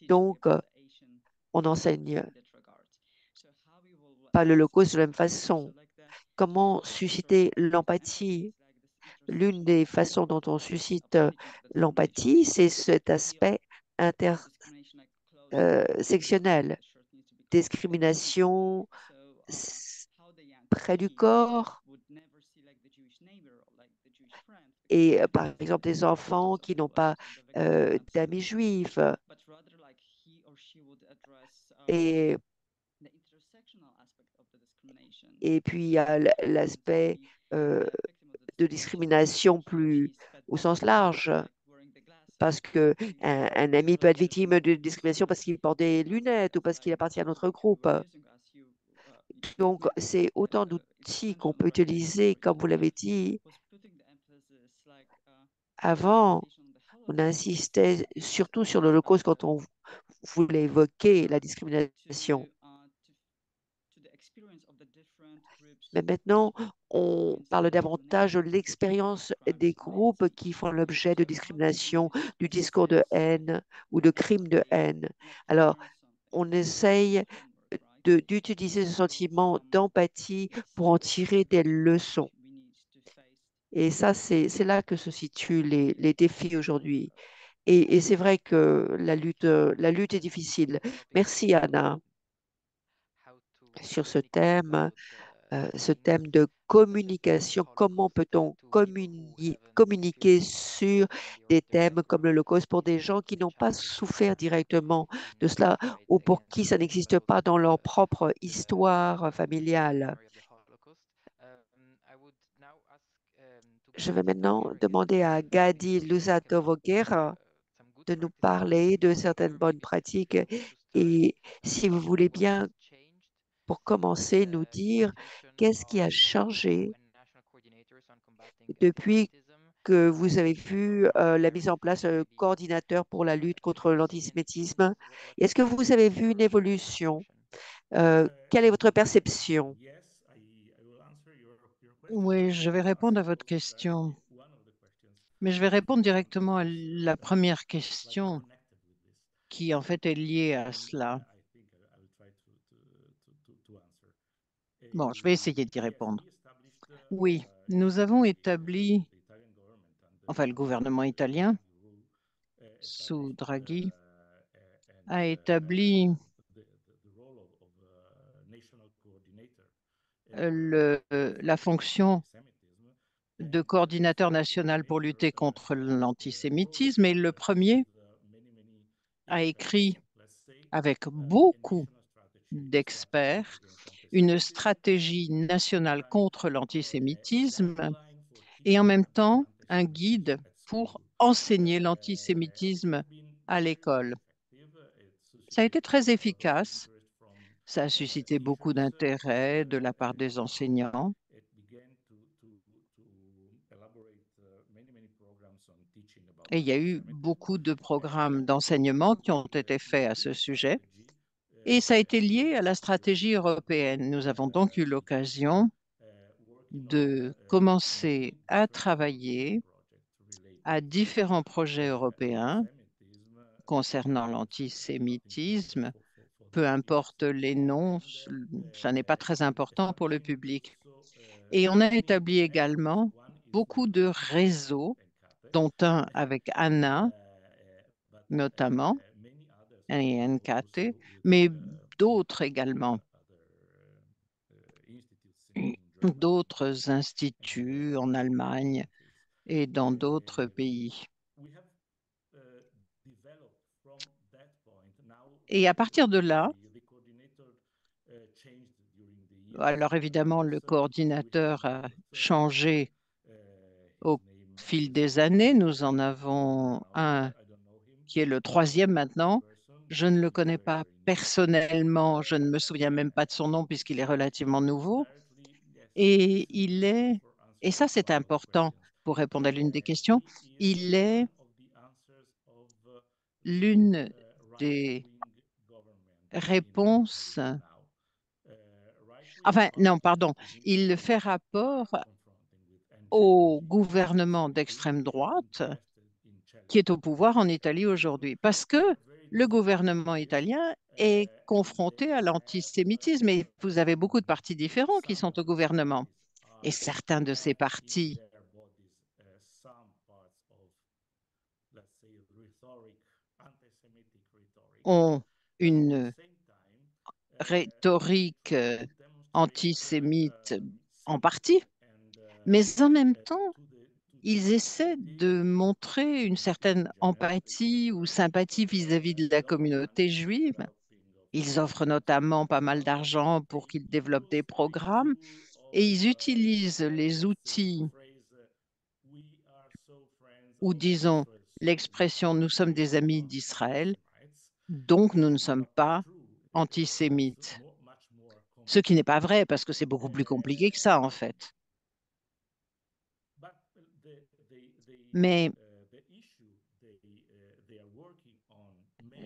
Donc, on n'enseigne pas l'Holocauste de la même façon. Comment susciter l'empathie? L'une des façons dont on suscite l'empathie, c'est cet aspect intersectionnel. Discrimination près du corps, et par exemple des enfants qui n'ont pas d'amis juifs. Et, et puis il y a l'aspect de discrimination plus au sens large, parce qu'un ami peut être victime de discrimination parce qu'il porte des lunettes ou parce qu'il appartient à notre groupe. Donc, c'est autant d'outils qu'on peut utiliser, comme vous l'avez dit. Avant, on insistait surtout sur l'Holocauste quand on voulait évoquer la discrimination. Mais maintenant, on parle davantage de l'expérience des groupes qui font l'objet de discrimination, du discours de haine ou de crimes de haine. Alors, on essaye d'utiliser ce sentiment d'empathie pour en tirer des leçons. Et ça, c'est là que se situent les défis aujourd'hui. Et c'est vrai que la lutte est difficile. Merci, Anna, sur ce thème de communication. Comment peut-on communiquer sur des thèmes comme l'Holocauste pour des gens qui n'ont pas souffert directement de cela ou pour qui ça n'existe pas dans leur propre histoire familiale? Je vais maintenant demander à Gadi Luzato-Voguera de nous parler de certaines bonnes pratiques et si vous voulez bien, pour commencer, nous dire qu'est-ce qui a changé depuis que vous avez vu la mise en place d'un coordinateur pour la lutte contre l'antisémitisme. Est-ce que vous avez vu une évolution? Quelle est votre perception? Oui, je vais répondre à votre question, mais je vais répondre directement à la première question qui en fait est liée à cela. Bon, je vais essayer d'y répondre. Oui, nous avons établi, enfin le gouvernement italien sous Draghi a établi la fonction de coordinateur national pour lutter contre l'antisémitisme et le premier a écrit avec beaucoup d'experts une stratégie nationale contre l'antisémitisme et en même temps un guide pour enseigner l'antisémitisme à l'école. Ça a été très efficace. Ça a suscité beaucoup d'intérêt de la part des enseignants. Et il y a eu beaucoup de programmes d'enseignement qui ont été faits à ce sujet. Et ça a été lié à la stratégie européenne. Nous avons donc eu l'occasion de commencer à travailler à différents projets européens concernant l'antisémitisme. Peu importe les noms, ça n'est pas très important pour le public. Et on a établi également beaucoup de réseaux, dont un avec Anna, notamment, et NKT, mais d'autres également, d'autres instituts en Allemagne et dans d'autres pays. Et à partir de là, alors évidemment, le coordinateur a changé au fil des années. Nous en avons un qui est le troisième maintenant. Je ne le connais pas personnellement, je ne me souviens même pas de son nom puisqu'il est relativement nouveau. Et et ça c'est important pour répondre à l'une des questions, il est l'une des réponses, enfin non, pardon, il fait rapport au gouvernement d'extrême droite qui est au pouvoir en Italie aujourd'hui, parce que le gouvernement italien est confronté à l'antisémitisme et vous avez beaucoup de partis différents qui sont au gouvernement. Et certains de ces partis ont une rhétorique antisémite en partie, mais en même temps, ils essaient de montrer une certaine empathie ou sympathie vis-à-vis de la communauté juive. Ils offrent notamment pas mal d'argent pour qu'ils développent des programmes et ils utilisent les outils ou disons l'expression nous sommes des amis d'Israël, donc nous ne sommes pas antisémites. Ce qui n'est pas vrai parce que c'est beaucoup plus compliqué que ça en fait. Mais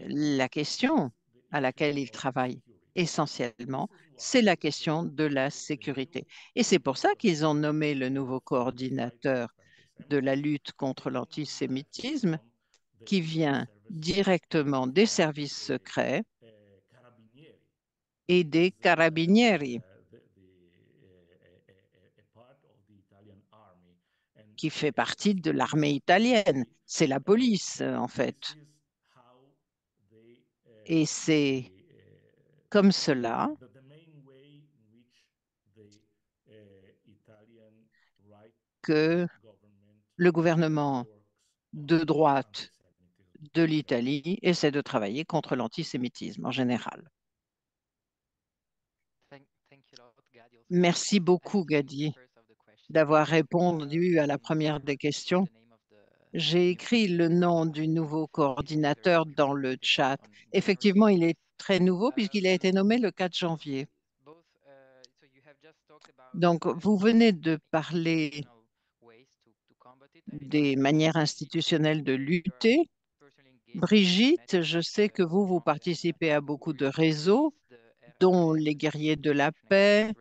la question à laquelle ils travaillent essentiellement, c'est la question de la sécurité. Et c'est pour ça qu'ils ont nommé le nouveau coordinateur de la lutte contre l'antisémitisme, qui vient directement des services secrets et des carabinieri, qui fait partie de l'armée italienne. C'est la police, en fait. Et c'est comme cela que le gouvernement de droite de l'Italie essaie de travailler contre l'antisémitisme en général. Merci beaucoup, Gadi, d'avoir répondu à la première des questions. J'ai écrit le nom du nouveau coordinateur dans le chat. Effectivement, il est très nouveau puisqu'il a été nommé le 4 janvier. Donc, vous venez de parler des manières institutionnelles de lutter. Brigitte, je sais que vous participez à beaucoup de réseaux, dont les guerriers de la paix,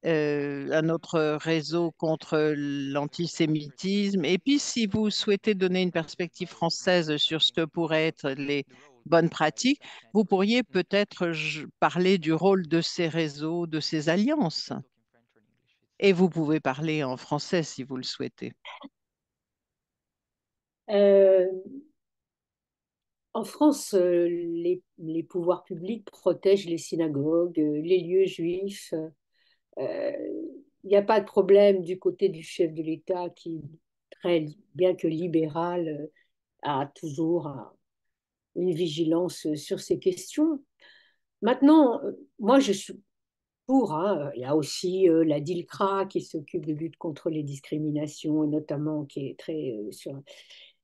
un autre réseau contre l'antisémitisme. Et puis, si vous souhaitez donner une perspective française sur ce que pourraient être les bonnes pratiques, vous pourriez peut-être parler du rôle de ces réseaux, de ces alliances. Et vous pouvez parler en français si vous le souhaitez. Euh, En France, les pouvoirs publics protègent les synagogues, les lieux juifs. Il n'y a pas de problème du côté du chef de l'État qui, très bien que libéral, a toujours une vigilance sur ces questions. Maintenant, moi, je suis pour. Hein. Il y a aussi la DILCRA qui s'occupe de lutte contre les discriminations, et notamment qui est très sur.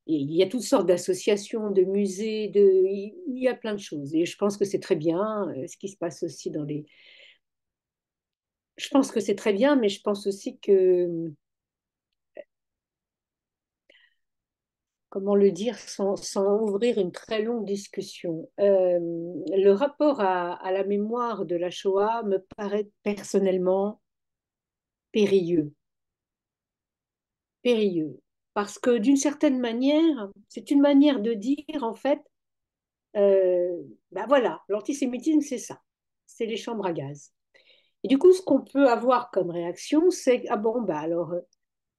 Et il y a toutes sortes d'associations, de musées, il y a plein de choses. Et je pense que c'est très bien ce qui se passe aussi dans les. Je pense que c'est très bien, mais je pense aussi que, comment le dire sans ouvrir une très longue discussion, le rapport à la mémoire de la Shoah me paraît personnellement périlleux. Périlleux. Parce que d'une certaine manière, c'est une manière de dire, en fait, ben voilà, l'antisémitisme, c'est ça. C'est les chambres à gaz. Et du coup, ce qu'on peut avoir comme réaction, c'est, ah bon, bah alors,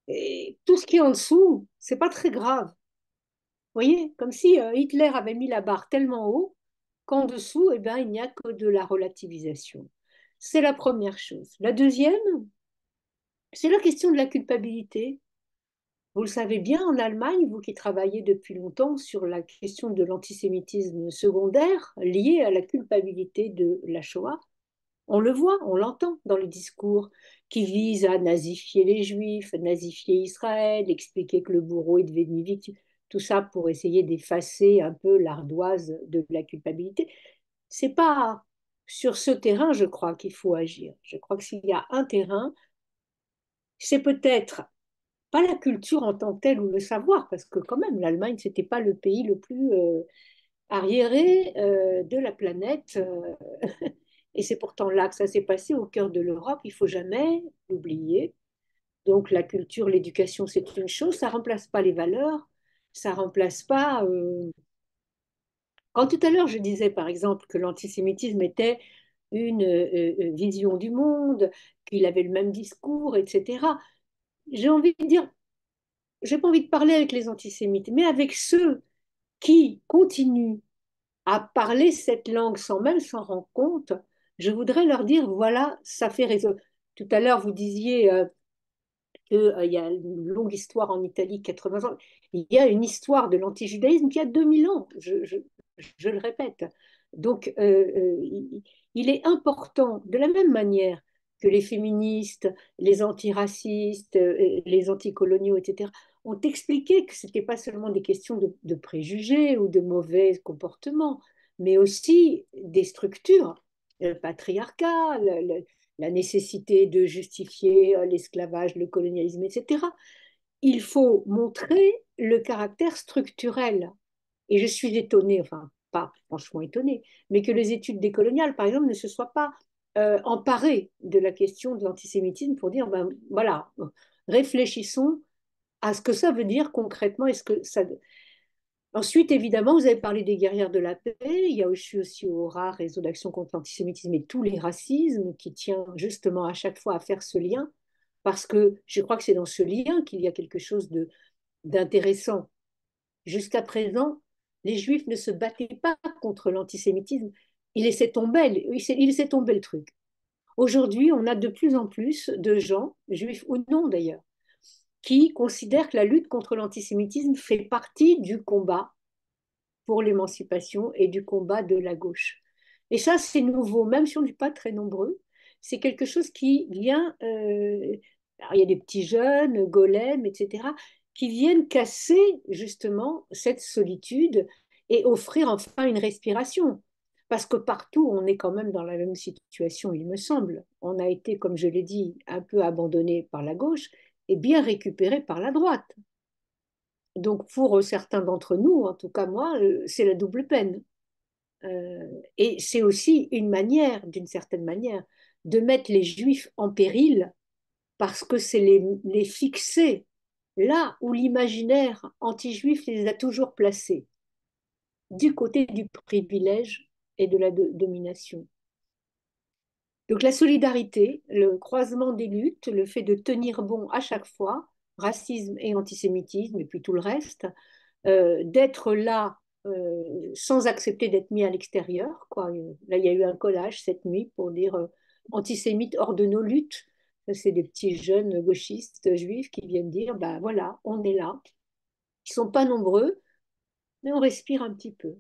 et tout ce qui est en dessous, c'est pas très grave. Vous voyez, comme si Hitler avait mis la barre tellement haut qu'en dessous, eh ben, il n'y a que de la relativisation. C'est la première chose. La deuxième, c'est la question de la culpabilité. Vous le savez bien, en Allemagne, vous qui travaillez depuis longtemps sur la question de l'antisémitisme secondaire lié à la culpabilité de la Shoah, on le voit, on l'entend dans les discours qui visent à nazifier les Juifs, nazifier Israël, expliquer que le bourreau est devenu victime, tout ça pour essayer d'effacer un peu l'ardoise de la culpabilité. C'est pas sur ce terrain, je crois, qu'il faut agir. Je crois que s'il y a un terrain, c'est peut-être pas la culture en tant que telle ou le savoir, parce que quand même, l'Allemagne, c'était pas le pays le plus arriéré de la planète. Et c'est pourtant là que ça s'est passé, au cœur de l'Europe. Il faut jamais l'oublier. Donc la culture, l'éducation, c'est une chose. Ça remplace pas les valeurs. Ça remplace pas. Quand tout à l'heure je disais, par exemple, que l'antisémitisme était une vision du monde, qu'il avait le même discours, etc. J'ai envie de dire, j'ai pas envie de parler avec les antisémites, mais avec ceux qui continuent à parler cette langue sans même s'en rendre compte, je voudrais leur dire, voilà, ça fait raison. Tout à l'heure, vous disiez qu'il y a une longue histoire en Italie, 80 ans. Il y a une histoire de l'antijudaïsme qui a 2000 ans, je le répète. Donc, il est important, de la même manière que les féministes, les antiracistes, les anticoloniaux, etc., ont expliqué que ce n'était pas seulement des questions de préjugés ou de mauvais comportements, mais aussi des structures patriarcales, la nécessité de justifier l'esclavage, le colonialisme, etc. Il faut montrer le caractère structurel. Et je suis étonnée, enfin pas franchement étonnée, mais que les études décoloniales, par exemple, ne se soient pas emparé de la question de l'antisémitisme pour dire, ben voilà, réfléchissons à ce que ça veut dire concrètement. Est-ce que ça... Ensuite, évidemment, vous avez parlé des guerrières de la paix. Il y a aussi Aura, réseau d'action contre l'antisémitisme et tous les racismes, qui tient justement à chaque fois à faire ce lien, parce que je crois que c'est dans ce lien qu'il y a quelque chose d'intéressant. Jusqu'à présent, les Juifs ne se battaient pas contre l'antisémitisme. Il laissait tomber le truc. Aujourd'hui, on a de plus en plus de gens, juifs ou non d'ailleurs, qui considèrent que la lutte contre l'antisémitisme fait partie du combat pour l'émancipation et du combat de la gauche. Et ça, c'est nouveau, même si on n'est pas très nombreux. C'est quelque chose qui vient. Alors, il y a des petits jeunes, Golem, etc., qui viennent casser justement cette solitude et offrir enfin une respiration. Parce que partout, on est quand même dans la même situation, il me semble. On a été, comme je l'ai dit, un peu abandonné par la gauche et bien récupéré par la droite. Donc pour certains d'entre nous, en tout cas moi, c'est la double peine. Et c'est aussi une manière, d'une certaine manière, de mettre les Juifs en péril parce que c'est les fixer là où l'imaginaire anti-juif les a toujours placés, du côté du privilège et de la domination. Donc la solidarité, le croisement des luttes, le fait de tenir bon à chaque fois, racisme et antisémitisme, et puis tout le reste, d'être là sans accepter d'être mis à l'extérieur, quoi. Là, il y a eu un collage cette nuit pour dire antisémite hors de nos luttes. C'est des petits jeunes gauchistes juifs qui viennent dire, bah voilà, on est là. Ils ne sont pas nombreux, mais on respire un petit peu.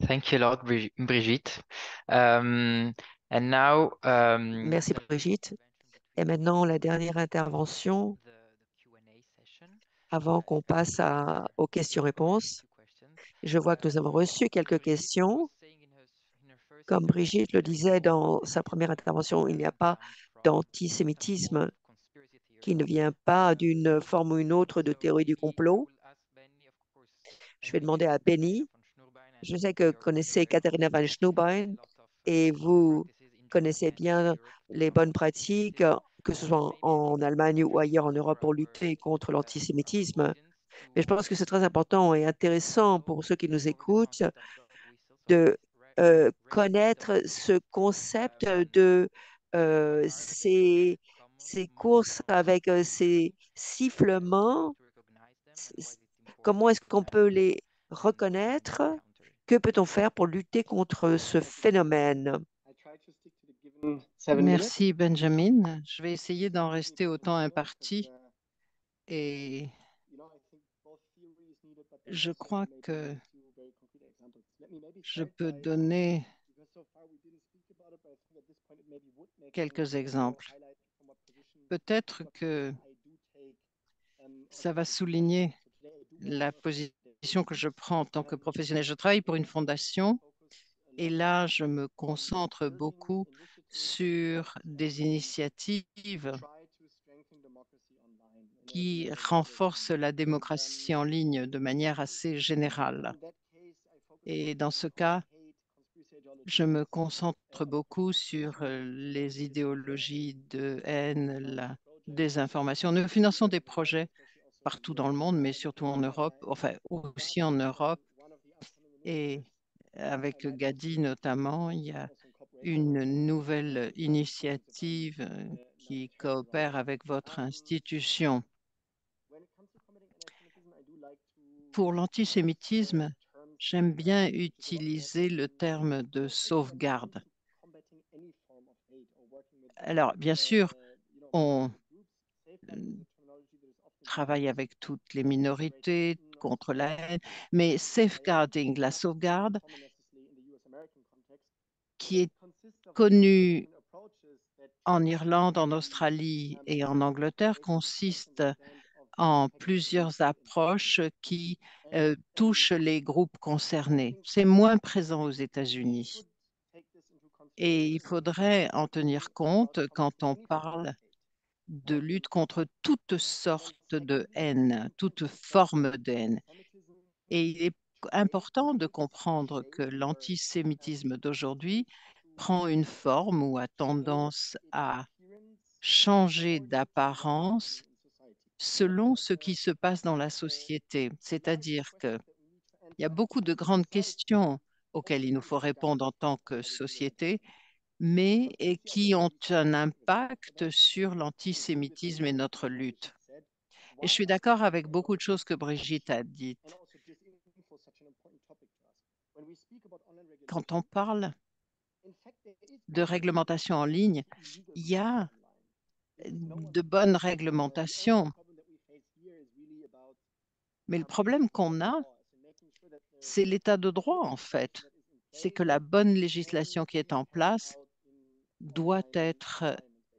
Thank you a lot, Brigitte. And now, Merci Brigitte. Et maintenant, la dernière intervention avant qu'on passe aux questions-réponses. Je vois que nous avons reçu quelques questions. Comme Brigitte le disait dans sa première intervention, il n'y a pas d'antisémitisme qui ne vient pas d'une forme ou une autre de théorie du complot. Je vais demander à Benny. Je sais que vous connaissez Katharina van Schnoobein et vous connaissez bien les bonnes pratiques, que ce soit en Allemagne ou ailleurs en Europe, pour lutter contre l'antisémitisme. Mais je pense que c'est très important et intéressant pour ceux qui nous écoutent de connaître ce concept de ces courses avec ces sifflements. Comment est-ce qu'on peut les reconnaître? Que peut-on faire pour lutter contre ce phénomène? Merci, Benjamin. Je vais essayer d'en rester au temps imparti et je crois que je peux donner quelques exemples. Peut-être que ça va souligner la position que je prends en tant que professionnel. Je travaille pour une fondation et là, je me concentre beaucoup sur des initiatives qui renforcent la démocratie en ligne de manière assez générale. Et dans ce cas, je me concentre beaucoup sur les idéologies de haine, la désinformation. Nous finançons des projets partout dans le monde, mais surtout en Europe, enfin aussi en Europe. Et avec Gadi notamment, il y a une nouvelle initiative qui coopère avec votre institution. Pour l'antisémitisme, j'aime bien utiliser le terme de sauvegarde. Alors, bien sûr, on travaille avec toutes les minorités contre la haine, mais safeguarding, la sauvegarde, qui est connue en Irlande, en Australie et en Angleterre, consiste en plusieurs approches qui touchent les groupes concernés. C'est moins présent aux États-Unis. Et il faudrait en tenir compte quand on parle de lutte contre toutes sortes de haine, toute forme de haine. Et il est important de comprendre que l'antisémitisme d'aujourd'hui prend une forme ou a tendance à changer d'apparence selon ce qui se passe dans la société. C'est-à-dire qu'il y a beaucoup de grandes questions auxquelles il nous faut répondre en tant que société, mais et qui ont un impact sur l'antisémitisme et notre lutte. Et je suis d'accord avec beaucoup de choses que Brigitte a dites. Quand on parle de réglementation en ligne, il y a de bonnes réglementations. Mais le problème qu'on a, c'est l'état de droit, en fait. C'est que la bonne législation qui est en place doit être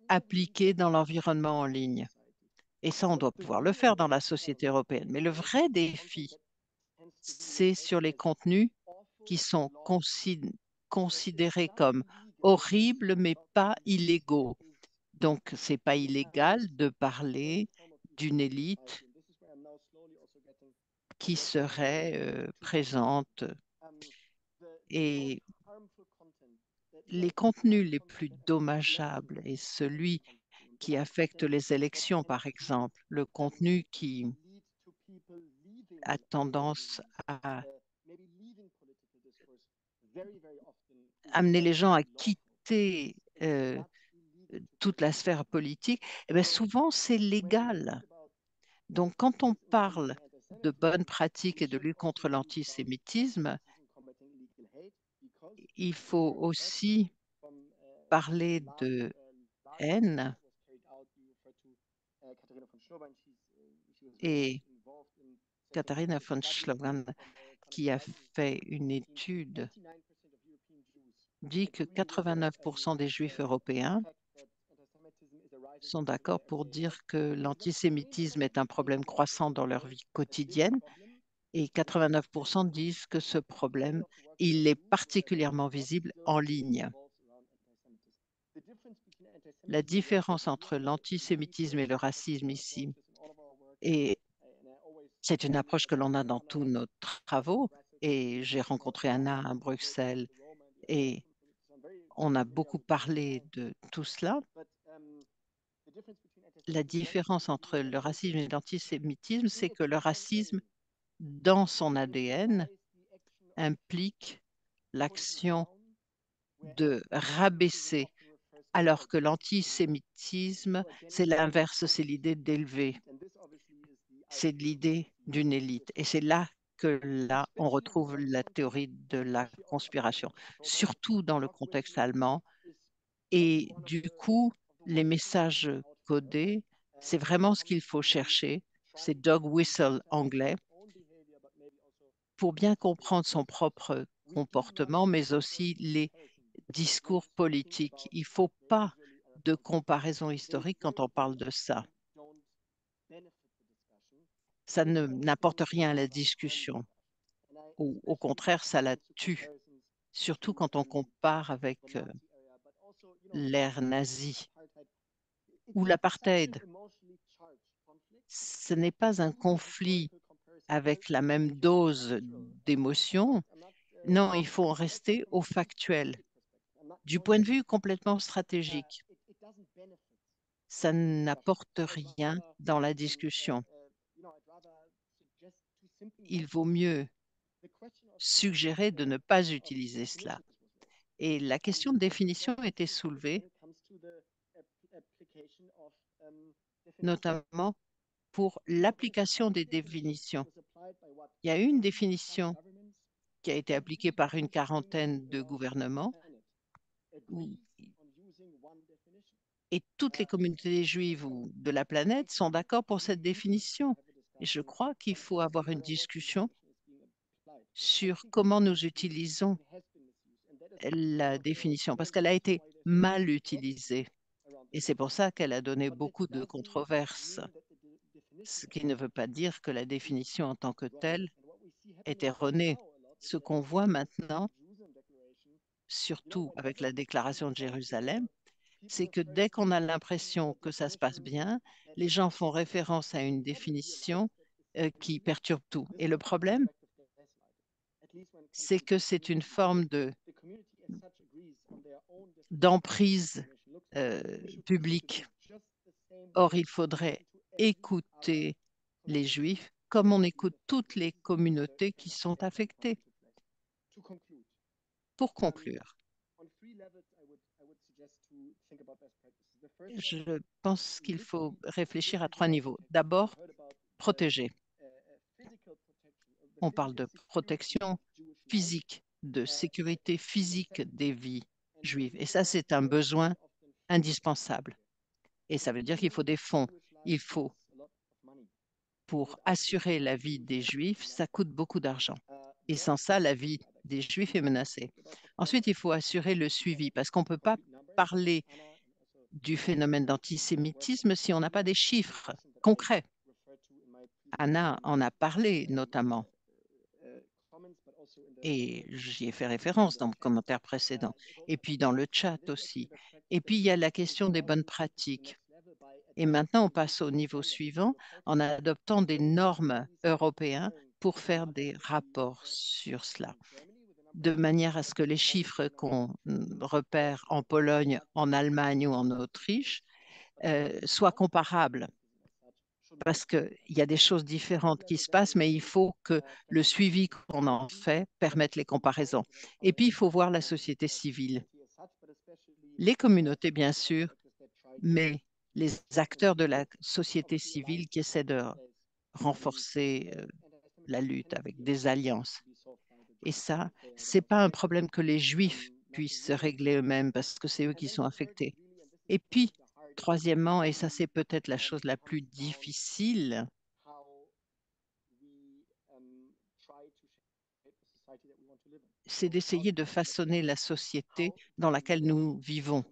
appliquée dans l'environnement en ligne. Et ça, on doit pouvoir le faire dans la société européenne. Mais le vrai défi, c'est sur les contenus qui sont considérés comme horribles, mais pas illégaux. Donc, ce n'est pas illégal de parler d'une élite qui serait présente. Et les contenus les plus dommageables et celui qui affecte les élections, par exemple, le contenu qui a tendance à amener les gens à quitter toute la sphère politique, eh bien, souvent c'est légal. Donc, quand on parle de bonnes pratiques et de lutte contre l'antisémitisme, il faut aussi parler de haine. Et Katharina von Schlogan, qui a fait une étude, dit que 89% des Juifs européens sont d'accord pour dire que l'antisémitisme est un problème croissant dans leur vie quotidienne et 89% disent que ce problème, il est particulièrement visible en ligne. La différence entre l'antisémitisme et le racisme ici, et c'est une approche que l'on a dans tous nos travaux, et j'ai rencontré Anna à Bruxelles et on a beaucoup parlé de tout cela. La différence entre le racisme et l'antisémitisme, c'est que le racisme, dans son ADN, implique l'action de rabaisser, alors que l'antisémitisme, c'est l'inverse, c'est l'idée d'élever, c'est l'idée d'une élite. Et c'est là que là, on retrouve la théorie de la conspiration, surtout dans le contexte allemand. Et du coup, les messages codés, c'est vraiment ce qu'il faut chercher. C'est dog whistle anglais pour bien comprendre son propre comportement, mais aussi les discours politiques. Il ne faut pas de comparaison historique quand on parle de ça. Ça n'apporte rien à la discussion. Ou, au contraire, ça la tue, surtout quand on compare avec l'ère nazie ou l'apartheid. Ce n'est pas un conflit avec la même dose d'émotion. Non, il faut en rester au factuel. Du point de vue complètement stratégique, ça n'apporte rien dans la discussion. Il vaut mieux suggérer de ne pas utiliser cela. Et la question de définition a été soulevée, notamment pour l'application des définitions. Il y a une définition qui a été appliquée par une quarantaine de gouvernements et toutes les communautés juives ou de la planète sont d'accord pour cette définition. Et je crois qu'il faut avoir une discussion sur comment nous utilisons la définition, parce qu'elle a été mal utilisée. Et c'est pour ça qu'elle a donné beaucoup de controverses, ce qui ne veut pas dire que la définition en tant que telle est erronée. Ce qu'on voit maintenant, surtout avec la déclaration de Jérusalem, c'est que dès qu'on a l'impression que ça se passe bien, les gens font référence à une définition qui perturbe tout. Et le problème, c'est que c'est une forme d'emprise publique. Or, il faudrait écouter les Juifs comme on écoute toutes les communautés qui sont affectées. Pour conclure, je pense qu'il faut réfléchir à 3 niveaux. D'abord, protéger. On parle de protection physique, de sécurité physique des vies juives. Et ça, c'est un besoin indispensable. Et ça veut dire qu'il faut des fonds. Il faut, pour assurer la vie des Juifs, ça coûte beaucoup d'argent. Et sans ça, la vie des Juifs est menacée. Ensuite, il faut assurer le suivi, parce qu'on ne peut pas parler du phénomène d'antisémitisme si on n'a pas des chiffres concrets. Anna en a parlé notamment, et j'y ai fait référence dans le commentaire précédent, et puis dans le chat aussi. Et puis, il y a la question des bonnes pratiques. Et maintenant, on passe au niveau suivant en adoptant des normes européennes pour faire des rapports sur cela, de manière à ce que les chiffres qu'on repère en Pologne, en Allemagne ou en Autriche soient comparables. Parce qu'il y a des choses différentes qui se passent, mais il faut que le suivi qu'on en fait permette les comparaisons. Et puis, il faut voir la société civile, les communautés, bien sûr, mais les acteurs de la société civile qui essaient de renforcer la lutte avec des alliances. Et ça, ce n'est pas un problème que les Juifs puissent régler eux-mêmes parce que c'est eux qui sont affectés. Et puis, troisièmement, et ça c'est peut-être la chose la plus difficile, c'est d'essayer de façonner la société dans laquelle nous vivons.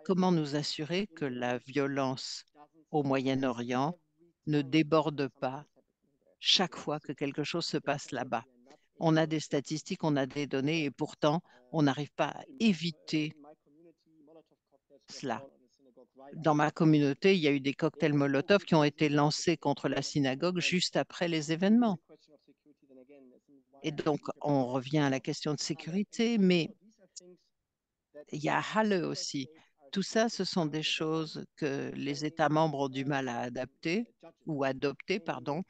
Comment nous assurer que la violence au Moyen-Orient ne déborde pas chaque fois que quelque chose se passe là-bas? On a des statistiques, on a des données et pourtant, on n'arrive pas à éviter cela. Dans ma communauté, il y a eu des cocktails Molotov qui ont été lancés contre la synagogue juste après les événements. Et donc, on revient à la question de sécurité, mais il y a Halle aussi. Tout ça, ce sont des choses que les États membres ont du mal à adopter, pardon.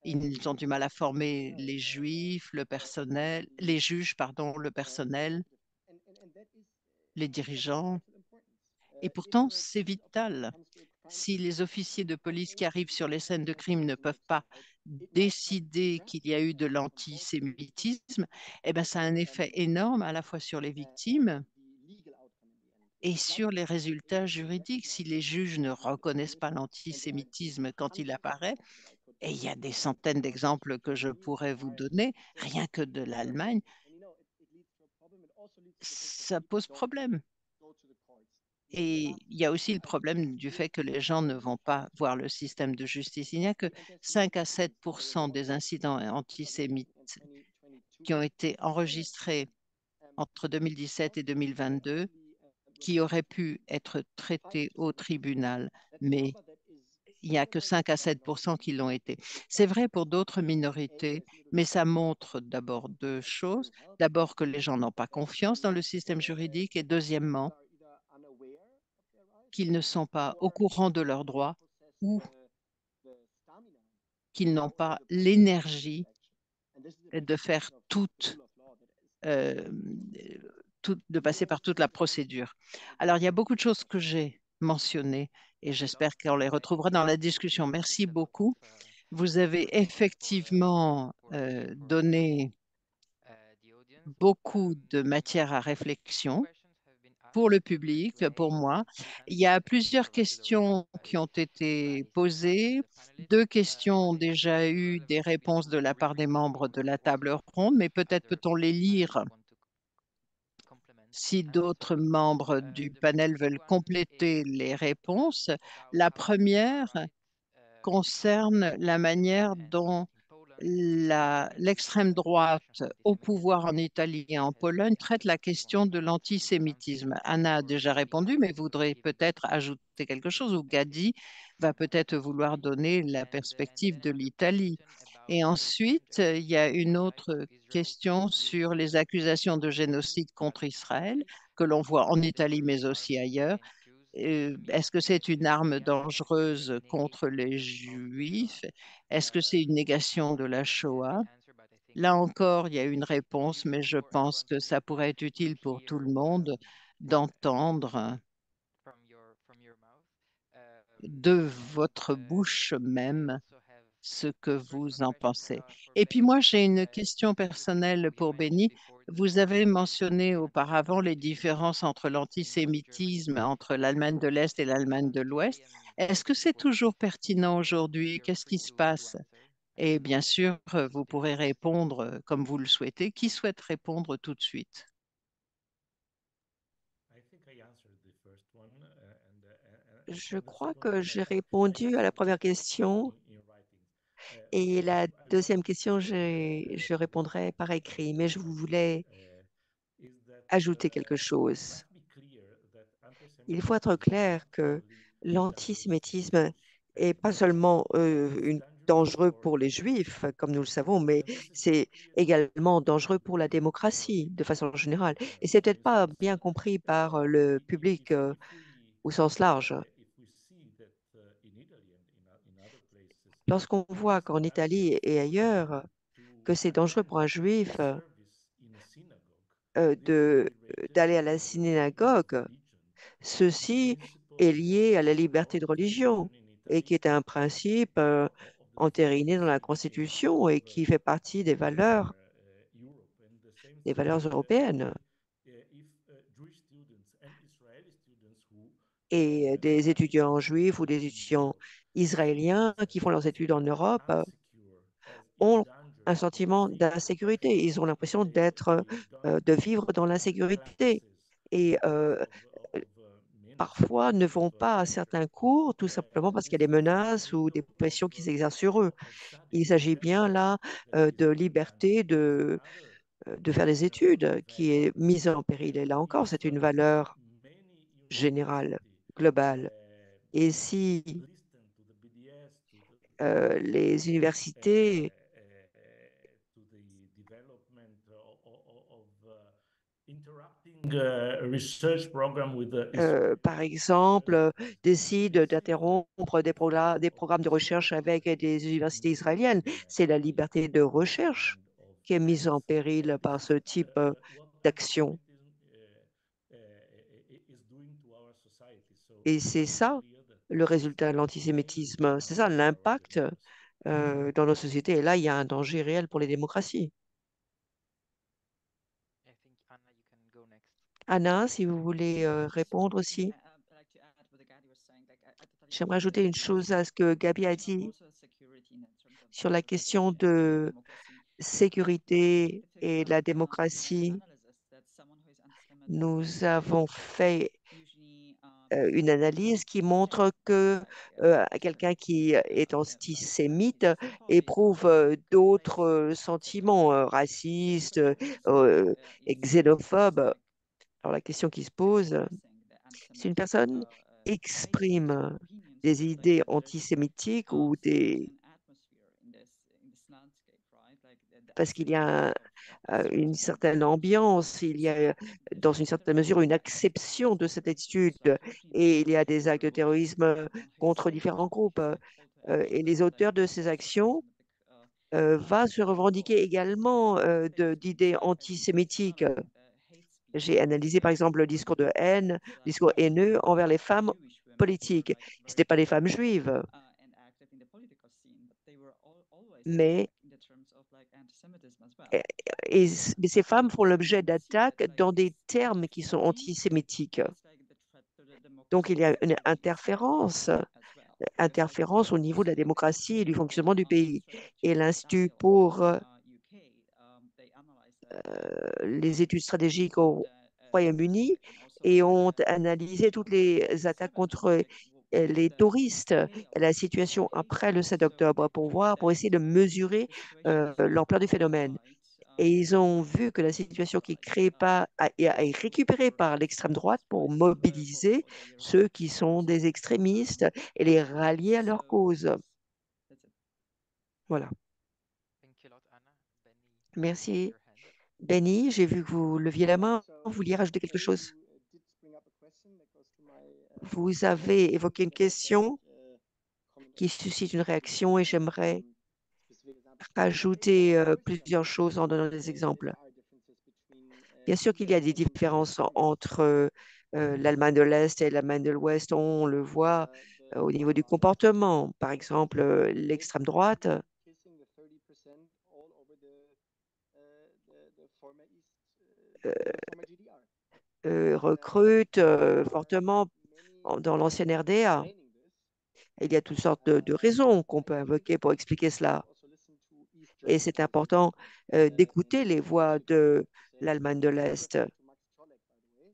Ils ont du mal à former les juifs, le personnel, les juges, pardon, le personnel, les dirigeants. Et pourtant, c'est vital. Si les officiers de police qui arrivent sur les scènes de crime ne peuvent pas décider qu'il y a eu de l'antisémitisme, eh ben, ça a un effet énorme à la fois sur les victimes et sur les résultats juridiques. Si les juges ne reconnaissent pas l'antisémitisme quand il apparaît, et il y a des centaines d'exemples que je pourrais vous donner, rien que de l'Allemagne, ça pose problème. Et il y a aussi le problème du fait que les gens ne vont pas voir le système de justice. Il n'y a que 5 à 7% des incidents antisémites qui ont été enregistrés entre 2017 et 2022 qui auraient pu être traités au tribunal, mais il n'y a que 5 à 7% qui l'ont été. C'est vrai pour d'autres minorités, mais ça montre d'abord 2 choses. D'abord que les gens n'ont pas confiance dans le système juridique et deuxièmement, qu'ils ne sont pas au courant de leurs droits ou qu'ils n'ont pas l'énergie de faire euh, de passer par toute la procédure. Alors, il y a beaucoup de choses que j'ai mentionnées et j'espère qu'on les retrouvera dans la discussion. Merci beaucoup. Vous avez effectivement donné beaucoup de matière à réflexion pour le public, pour moi. Il y a plusieurs questions qui ont été posées. 2 questions ont déjà eu des réponses de la part des membres de la table ronde, mais peut-être peut-on les lire si d'autres membres du panel veulent compléter les réponses. La première concerne la manière dont l'extrême droite au pouvoir en Italie et en Pologne traite la question de l'antisémitisme. Anna a déjà répondu, mais voudrait peut-être ajouter quelque chose, ou Gadi va peut-être vouloir donner la perspective de l'Italie. Et ensuite, il y a une autre question sur les accusations de génocide contre Israël que l'on voit en Italie, mais aussi ailleurs. Est-ce que c'est une arme dangereuse contre les Juifs? Est-ce que c'est une négation de la Shoah? Là encore, il y a une réponse, mais je pense que ça pourrait être utile pour tout le monde d'entendre de votre bouche même ce que vous en pensez. Et puis moi, j'ai une question personnelle pour Benny. Vous avez mentionné auparavant les différences entre l'antisémitisme entre l'Allemagne de l'Est et l'Allemagne de l'Ouest. Est-ce que c'est toujours pertinent aujourd'hui? Qu'est-ce qui se passe? Et bien sûr, vous pourrez répondre comme vous le souhaitez. Qui souhaite répondre tout de suite? Je crois que j'ai répondu à la première question et la deuxième question, je répondrai par écrit, mais je voulais ajouter quelque chose. Il faut être clair que l'antisémitisme est pas seulement dangereux pour les Juifs, comme nous le savons, mais c'est également dangereux pour la démocratie de façon générale. Et c'est peut-être pas bien compris par le public au sens large. Lorsqu'on voit qu'en Italie et ailleurs, que c'est dangereux pour un Juif d'aller à la synagogue, ceci est lié à la liberté de religion et qui est un principe entériné dans la Constitution et qui fait partie des valeurs européennes. Et des étudiants juifs ou des étudiants israéliens qui font leurs études en Europe ont un sentiment d'insécurité. Ils ont l'impression de vivre dans l'insécurité. Et parfois ne vont pas à certains cours tout simplement parce qu'il y a des menaces ou des pressions qui s'exercent sur eux. Il s'agit bien là de liberté de faire des études qui est mise en péril. Et là encore, c'est une valeur générale, globale. Et si les universités par exemple, décident d'interrompre des programmes de recherche avec des universités israéliennes. C'est la liberté de recherche qui est mise en péril par ce type d'action. Et c'est ça le résultat de l'antisémitisme. C'est ça l'impact dans nos sociétés. Et là, il y a un danger réel pour les démocraties. Anna, si vous voulez répondre aussi. J'aimerais ajouter une chose à ce que Gabi a dit sur la question de sécurité et la démocratie. Nous avons fait une analyse qui montre que quelqu'un qui est antisémite éprouve d'autres sentiments racistes et xénophobes. Alors la question qui se pose, si une personne exprime des idées antisémitiques ou parce qu'il y a une certaine ambiance, il y a dans une certaine mesure une acception de cette attitude et il y a des actes de terrorisme contre différents groupes. Et les auteurs de ces actions vont se revendiquer également d'idées antisémitiques. J'ai analysé par exemple le discours de haine, le discours haineux envers les femmes politiques. Ce n'étaient pas les femmes juives, mais mais ces femmes font l'objet d'attaques dans des termes qui sont antisémitiques. Donc il y a une interférence au niveau de la démocratie et du fonctionnement du pays. Et l'Institut pour les études stratégiques au Royaume-Uni et ont analysé toutes les attaques contre les touristes et la situation après le 7 octobre pour essayer de mesurer l'ampleur du phénomène. Et ils ont vu que la situation qui est créée est récupérée par l'extrême droite pour mobiliser ceux qui sont des extrémistes et les rallier à leur cause. Voilà. Merci. Benny, j'ai vu que vous leviez la main. Vous vouliez rajouter quelque chose? Vous avez évoqué une question qui suscite une réaction et j'aimerais rajouter plusieurs choses en donnant des exemples. Bien sûr qu'il y a des différences entre l'Allemagne de l'Est et l'Allemagne de l'Ouest. On le voit au niveau du comportement. Par exemple, l'extrême droite recrute fortement dans l'ancienne RDA. Il y a toutes sortes de raisons qu'on peut invoquer pour expliquer cela. Et c'est important d'écouter les voix de l'Allemagne de l'Est.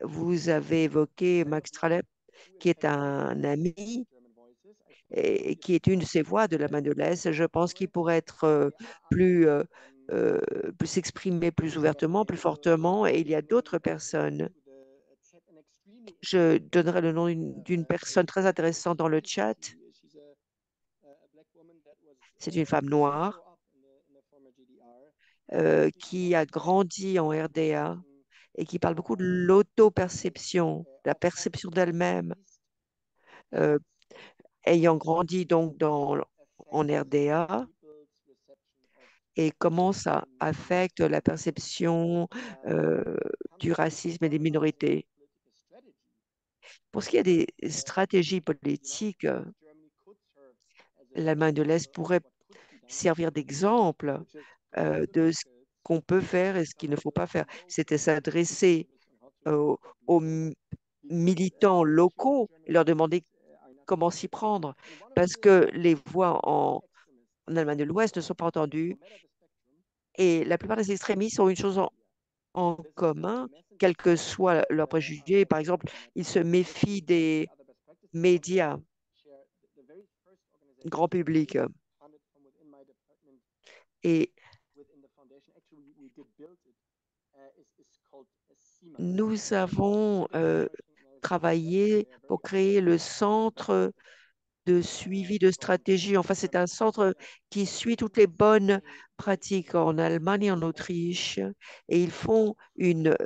Vous avez évoqué Max Tralep, qui est un ami et qui est une de ces voix de l'Allemagne de l'Est. Je pense qu'il pourrait être euh, plus s'exprimer plus ouvertement, plus fortement. Et il y a d'autres personnes. Je donnerai le nom d'une personne très intéressante dans le chat. C'est une femme noire qui a grandi en RDA et qui parle beaucoup de l'auto-perception, la perception d'elle-même, euh, ayant grandi donc en RDA et comment ça affecte la perception euh, du racisme et des minorités. Pour ce qui est des stratégies politiques, l'Allemagne de l'Est pourrait servir d'exemple de ce qu'on peut faire et ce qu'il ne faut pas faire. C'était s'adresser aux militants locaux et leur demander comment s'y prendre, parce que les voix en Allemagne de l'Ouest ne sont pas entendues et la plupart des extrémistes ont une chose en commun, quels que soient leurs préjugés. Par exemple, ils se méfient des médias grand public. Et nous avons travaillé pour créer le centre de suivi de stratégie. Enfin, c'est un centre qui suit toutes les bonnes pratiques en Allemagne et en Autriche. Et ils font une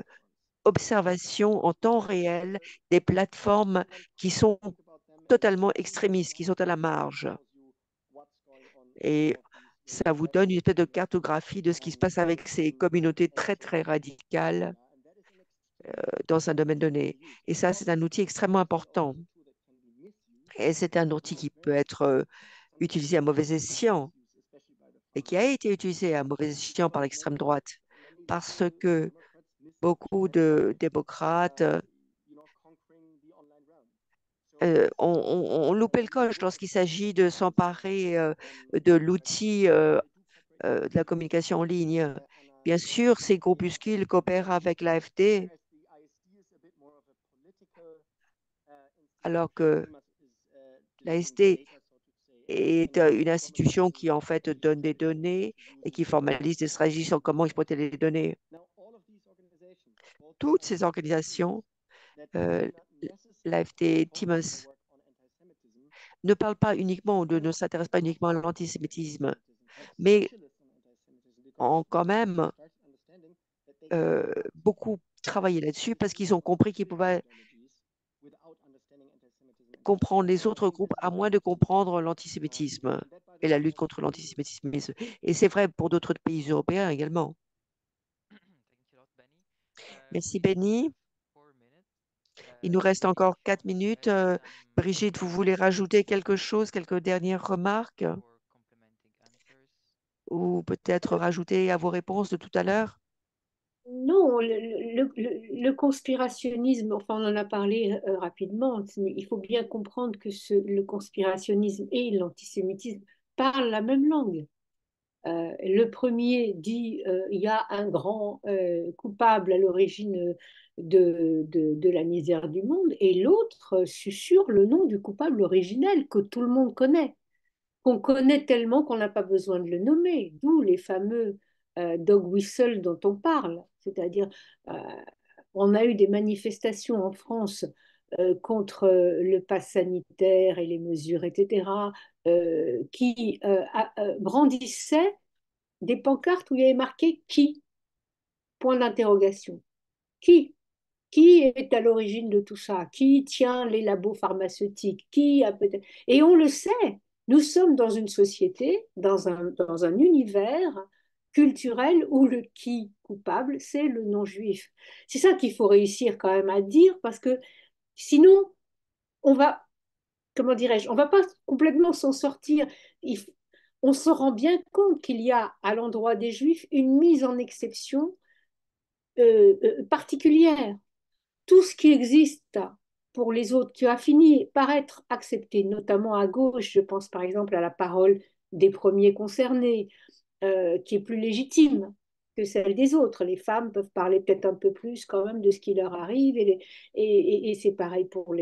observation en temps réel des plateformes qui sont totalement extrémistes, qui sont à la marge. Et ça vous donne une espèce de cartographie de ce qui se passe avec ces communautés très, très radicales dans un domaine donné. Et ça, c'est un outil extrêmement important. Et c'est un outil qui peut être utilisé à mauvais escient et qui a été utilisé à mauvais escient par l'extrême droite parce que beaucoup de démocrates ont loupé le coche lorsqu'il s'agit de s'emparer de l'outil de la communication en ligne. Bien sûr, ces groupuscules coopèrent avec l'AfD, alors que l'AfD est une institution qui, en fait, donne des données et qui formalise des stratégies sur comment exploiter les données. Toutes ces organisations, euh, l'AfD, Timos, ne parlent pas uniquement ou ne s'intéressent pas uniquement à l'antisémitisme, mais ont quand même beaucoup travaillé là-dessus parce qu'ils ont compris qu'ils pouvaient comprendre les autres groupes à moins de comprendre l'antisémitisme et la lutte contre l'antisémitisme. Et c'est vrai pour d'autres pays européens également. Merci, Benny. Il nous reste encore 4 minutes. Brigitte, vous voulez rajouter quelque chose, quelques dernières remarques ou peut-être rajouter à vos réponses de tout à l'heure? Non, le conspirationnisme, enfin on en a parlé rapidement, mais il faut bien comprendre que le conspirationnisme et l'antisémitisme parlent la même langue. Le premier dit il y a un grand coupable à l'origine de la misère du monde, et l'autre susurre le nom du coupable originel que tout le monde connaît, qu'on connaît tellement qu'on n'a pas besoin de le nommer, d'où les fameux dog whistle dont on parle. C'est-à-dire, euh, on a eu des manifestations en France contre le pass sanitaire et les mesures, etc., qui brandissaient des pancartes où il y avait marqué qui? Point d'interrogation. Qui? Qui est à l'origine de tout ça? Qui tient les labos pharmaceutiques? Qui a peut-être... Et on le sait, nous sommes dans une société, dans un univers culturel où le qui coupable, c'est le non-juif. C'est ça qu'il faut réussir quand même à dire parce que sinon, on va, comment dirais-je, on va pas complètement s'en sortir. On se rend bien compte qu'il y a à l'endroit des juifs une mise en exception particulière. Tout ce qui existe pour les autres, qui a fini par être accepté, notamment à gauche, je pense par exemple à la parole des premiers concernés, qui est plus légitime que celle des autres. Les femmes peuvent parler peut-être un peu plus quand même de ce qui leur arrive, et c'est pareil pour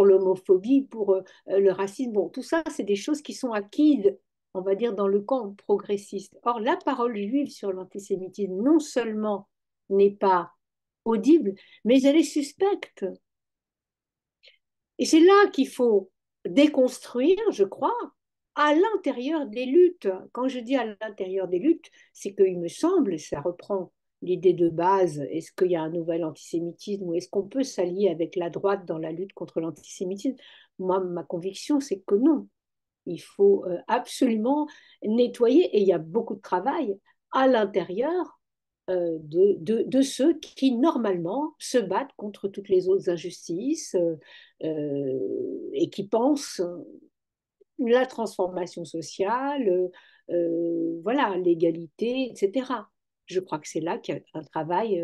l'homophobie, pour le racisme. Bon, tout ça, c'est des choses qui sont acquises, on va dire, dans le camp progressiste. Or, la parole juive sur l'antisémitisme, non seulement n'est pas audible, mais elle est suspecte. Et c'est là qu'il faut déconstruire, je crois, à l'intérieur des luttes. Quand je dis à l'intérieur des luttes, c'est qu'il me semble, ça reprend l'idée de base, est-ce qu'il y a un nouvel antisémitisme ou est-ce qu'on peut s'allier avec la droite dans la lutte contre l'antisémitisme? Moi, ma conviction, c'est que non. Il faut absolument nettoyer, et il y a beaucoup de travail à l'intérieur de ceux qui, normalement, se battent contre toutes les autres injustices et qui pensent la transformation sociale, voilà, l'égalité, etc. Je crois que c'est là qu'il y a un travail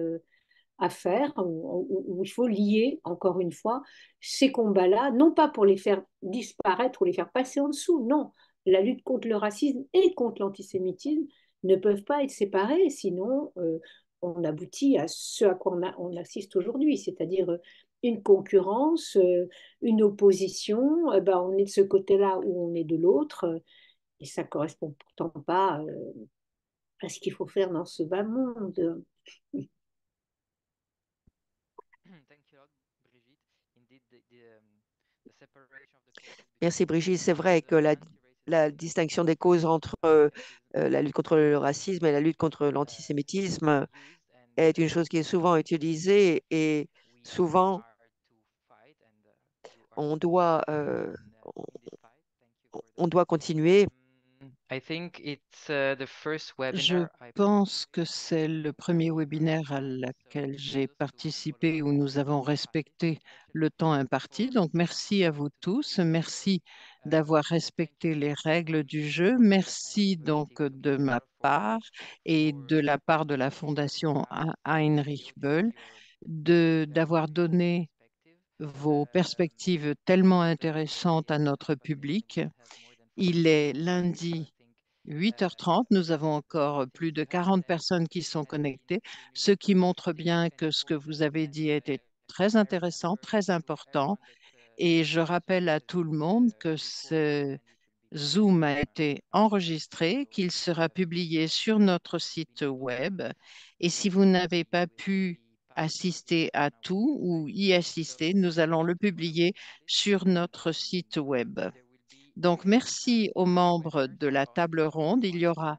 à faire, où il faut lier, encore une fois, ces combats-là, non pas pour les faire disparaître ou les faire passer en dessous, non. La lutte contre le racisme et contre l'antisémitisme ne peuvent pas être séparées, sinon on aboutit à ce à quoi on assiste aujourd'hui, c'est-à-dire une concurrence, une opposition, ben, on est de ce côté-là ou on est de l'autre, et ça ne correspond pourtant pas à ce qu'il faut faire dans ce bas monde. Merci Brigitte. C'est vrai que la distinction des causes entre la lutte contre le racisme et la lutte contre l'antisémitisme est une chose qui est souvent utilisée et souvent on doit, euh, on on doit continuer. I think it's the first Je webinar I pense que c'est le premier webinaire à laquelle j'ai participé où nous avons respecté le temps imparti. Donc, merci à vous tous. Merci d'avoir respecté les règles du jeu. Merci donc de ma part et de la part de la Fondation Heinrich Böll d'avoir donné vos perspectives tellement intéressantes à notre public. Il est lundi 8h30. Nous avons encore plus de 40 personnes qui sont connectées, ce qui montre bien que ce que vous avez dit était très intéressant, très important. Et je rappelle à tout le monde que ce Zoom a été enregistré, qu'il sera publié sur notre site web. Et si vous n'avez pas pu assister à tout ou y assister, nous allons le publier sur notre site web. Donc, merci aux membres de la table ronde. Il y aura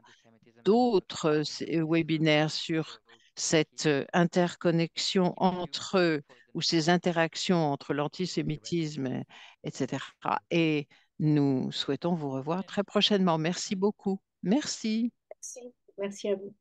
d'autres webinaires sur cette interconnexion entre, ou ces interactions entre l'antisémitisme, etc. Et nous souhaitons vous revoir très prochainement. Merci beaucoup. Merci. Merci. Merci à vous.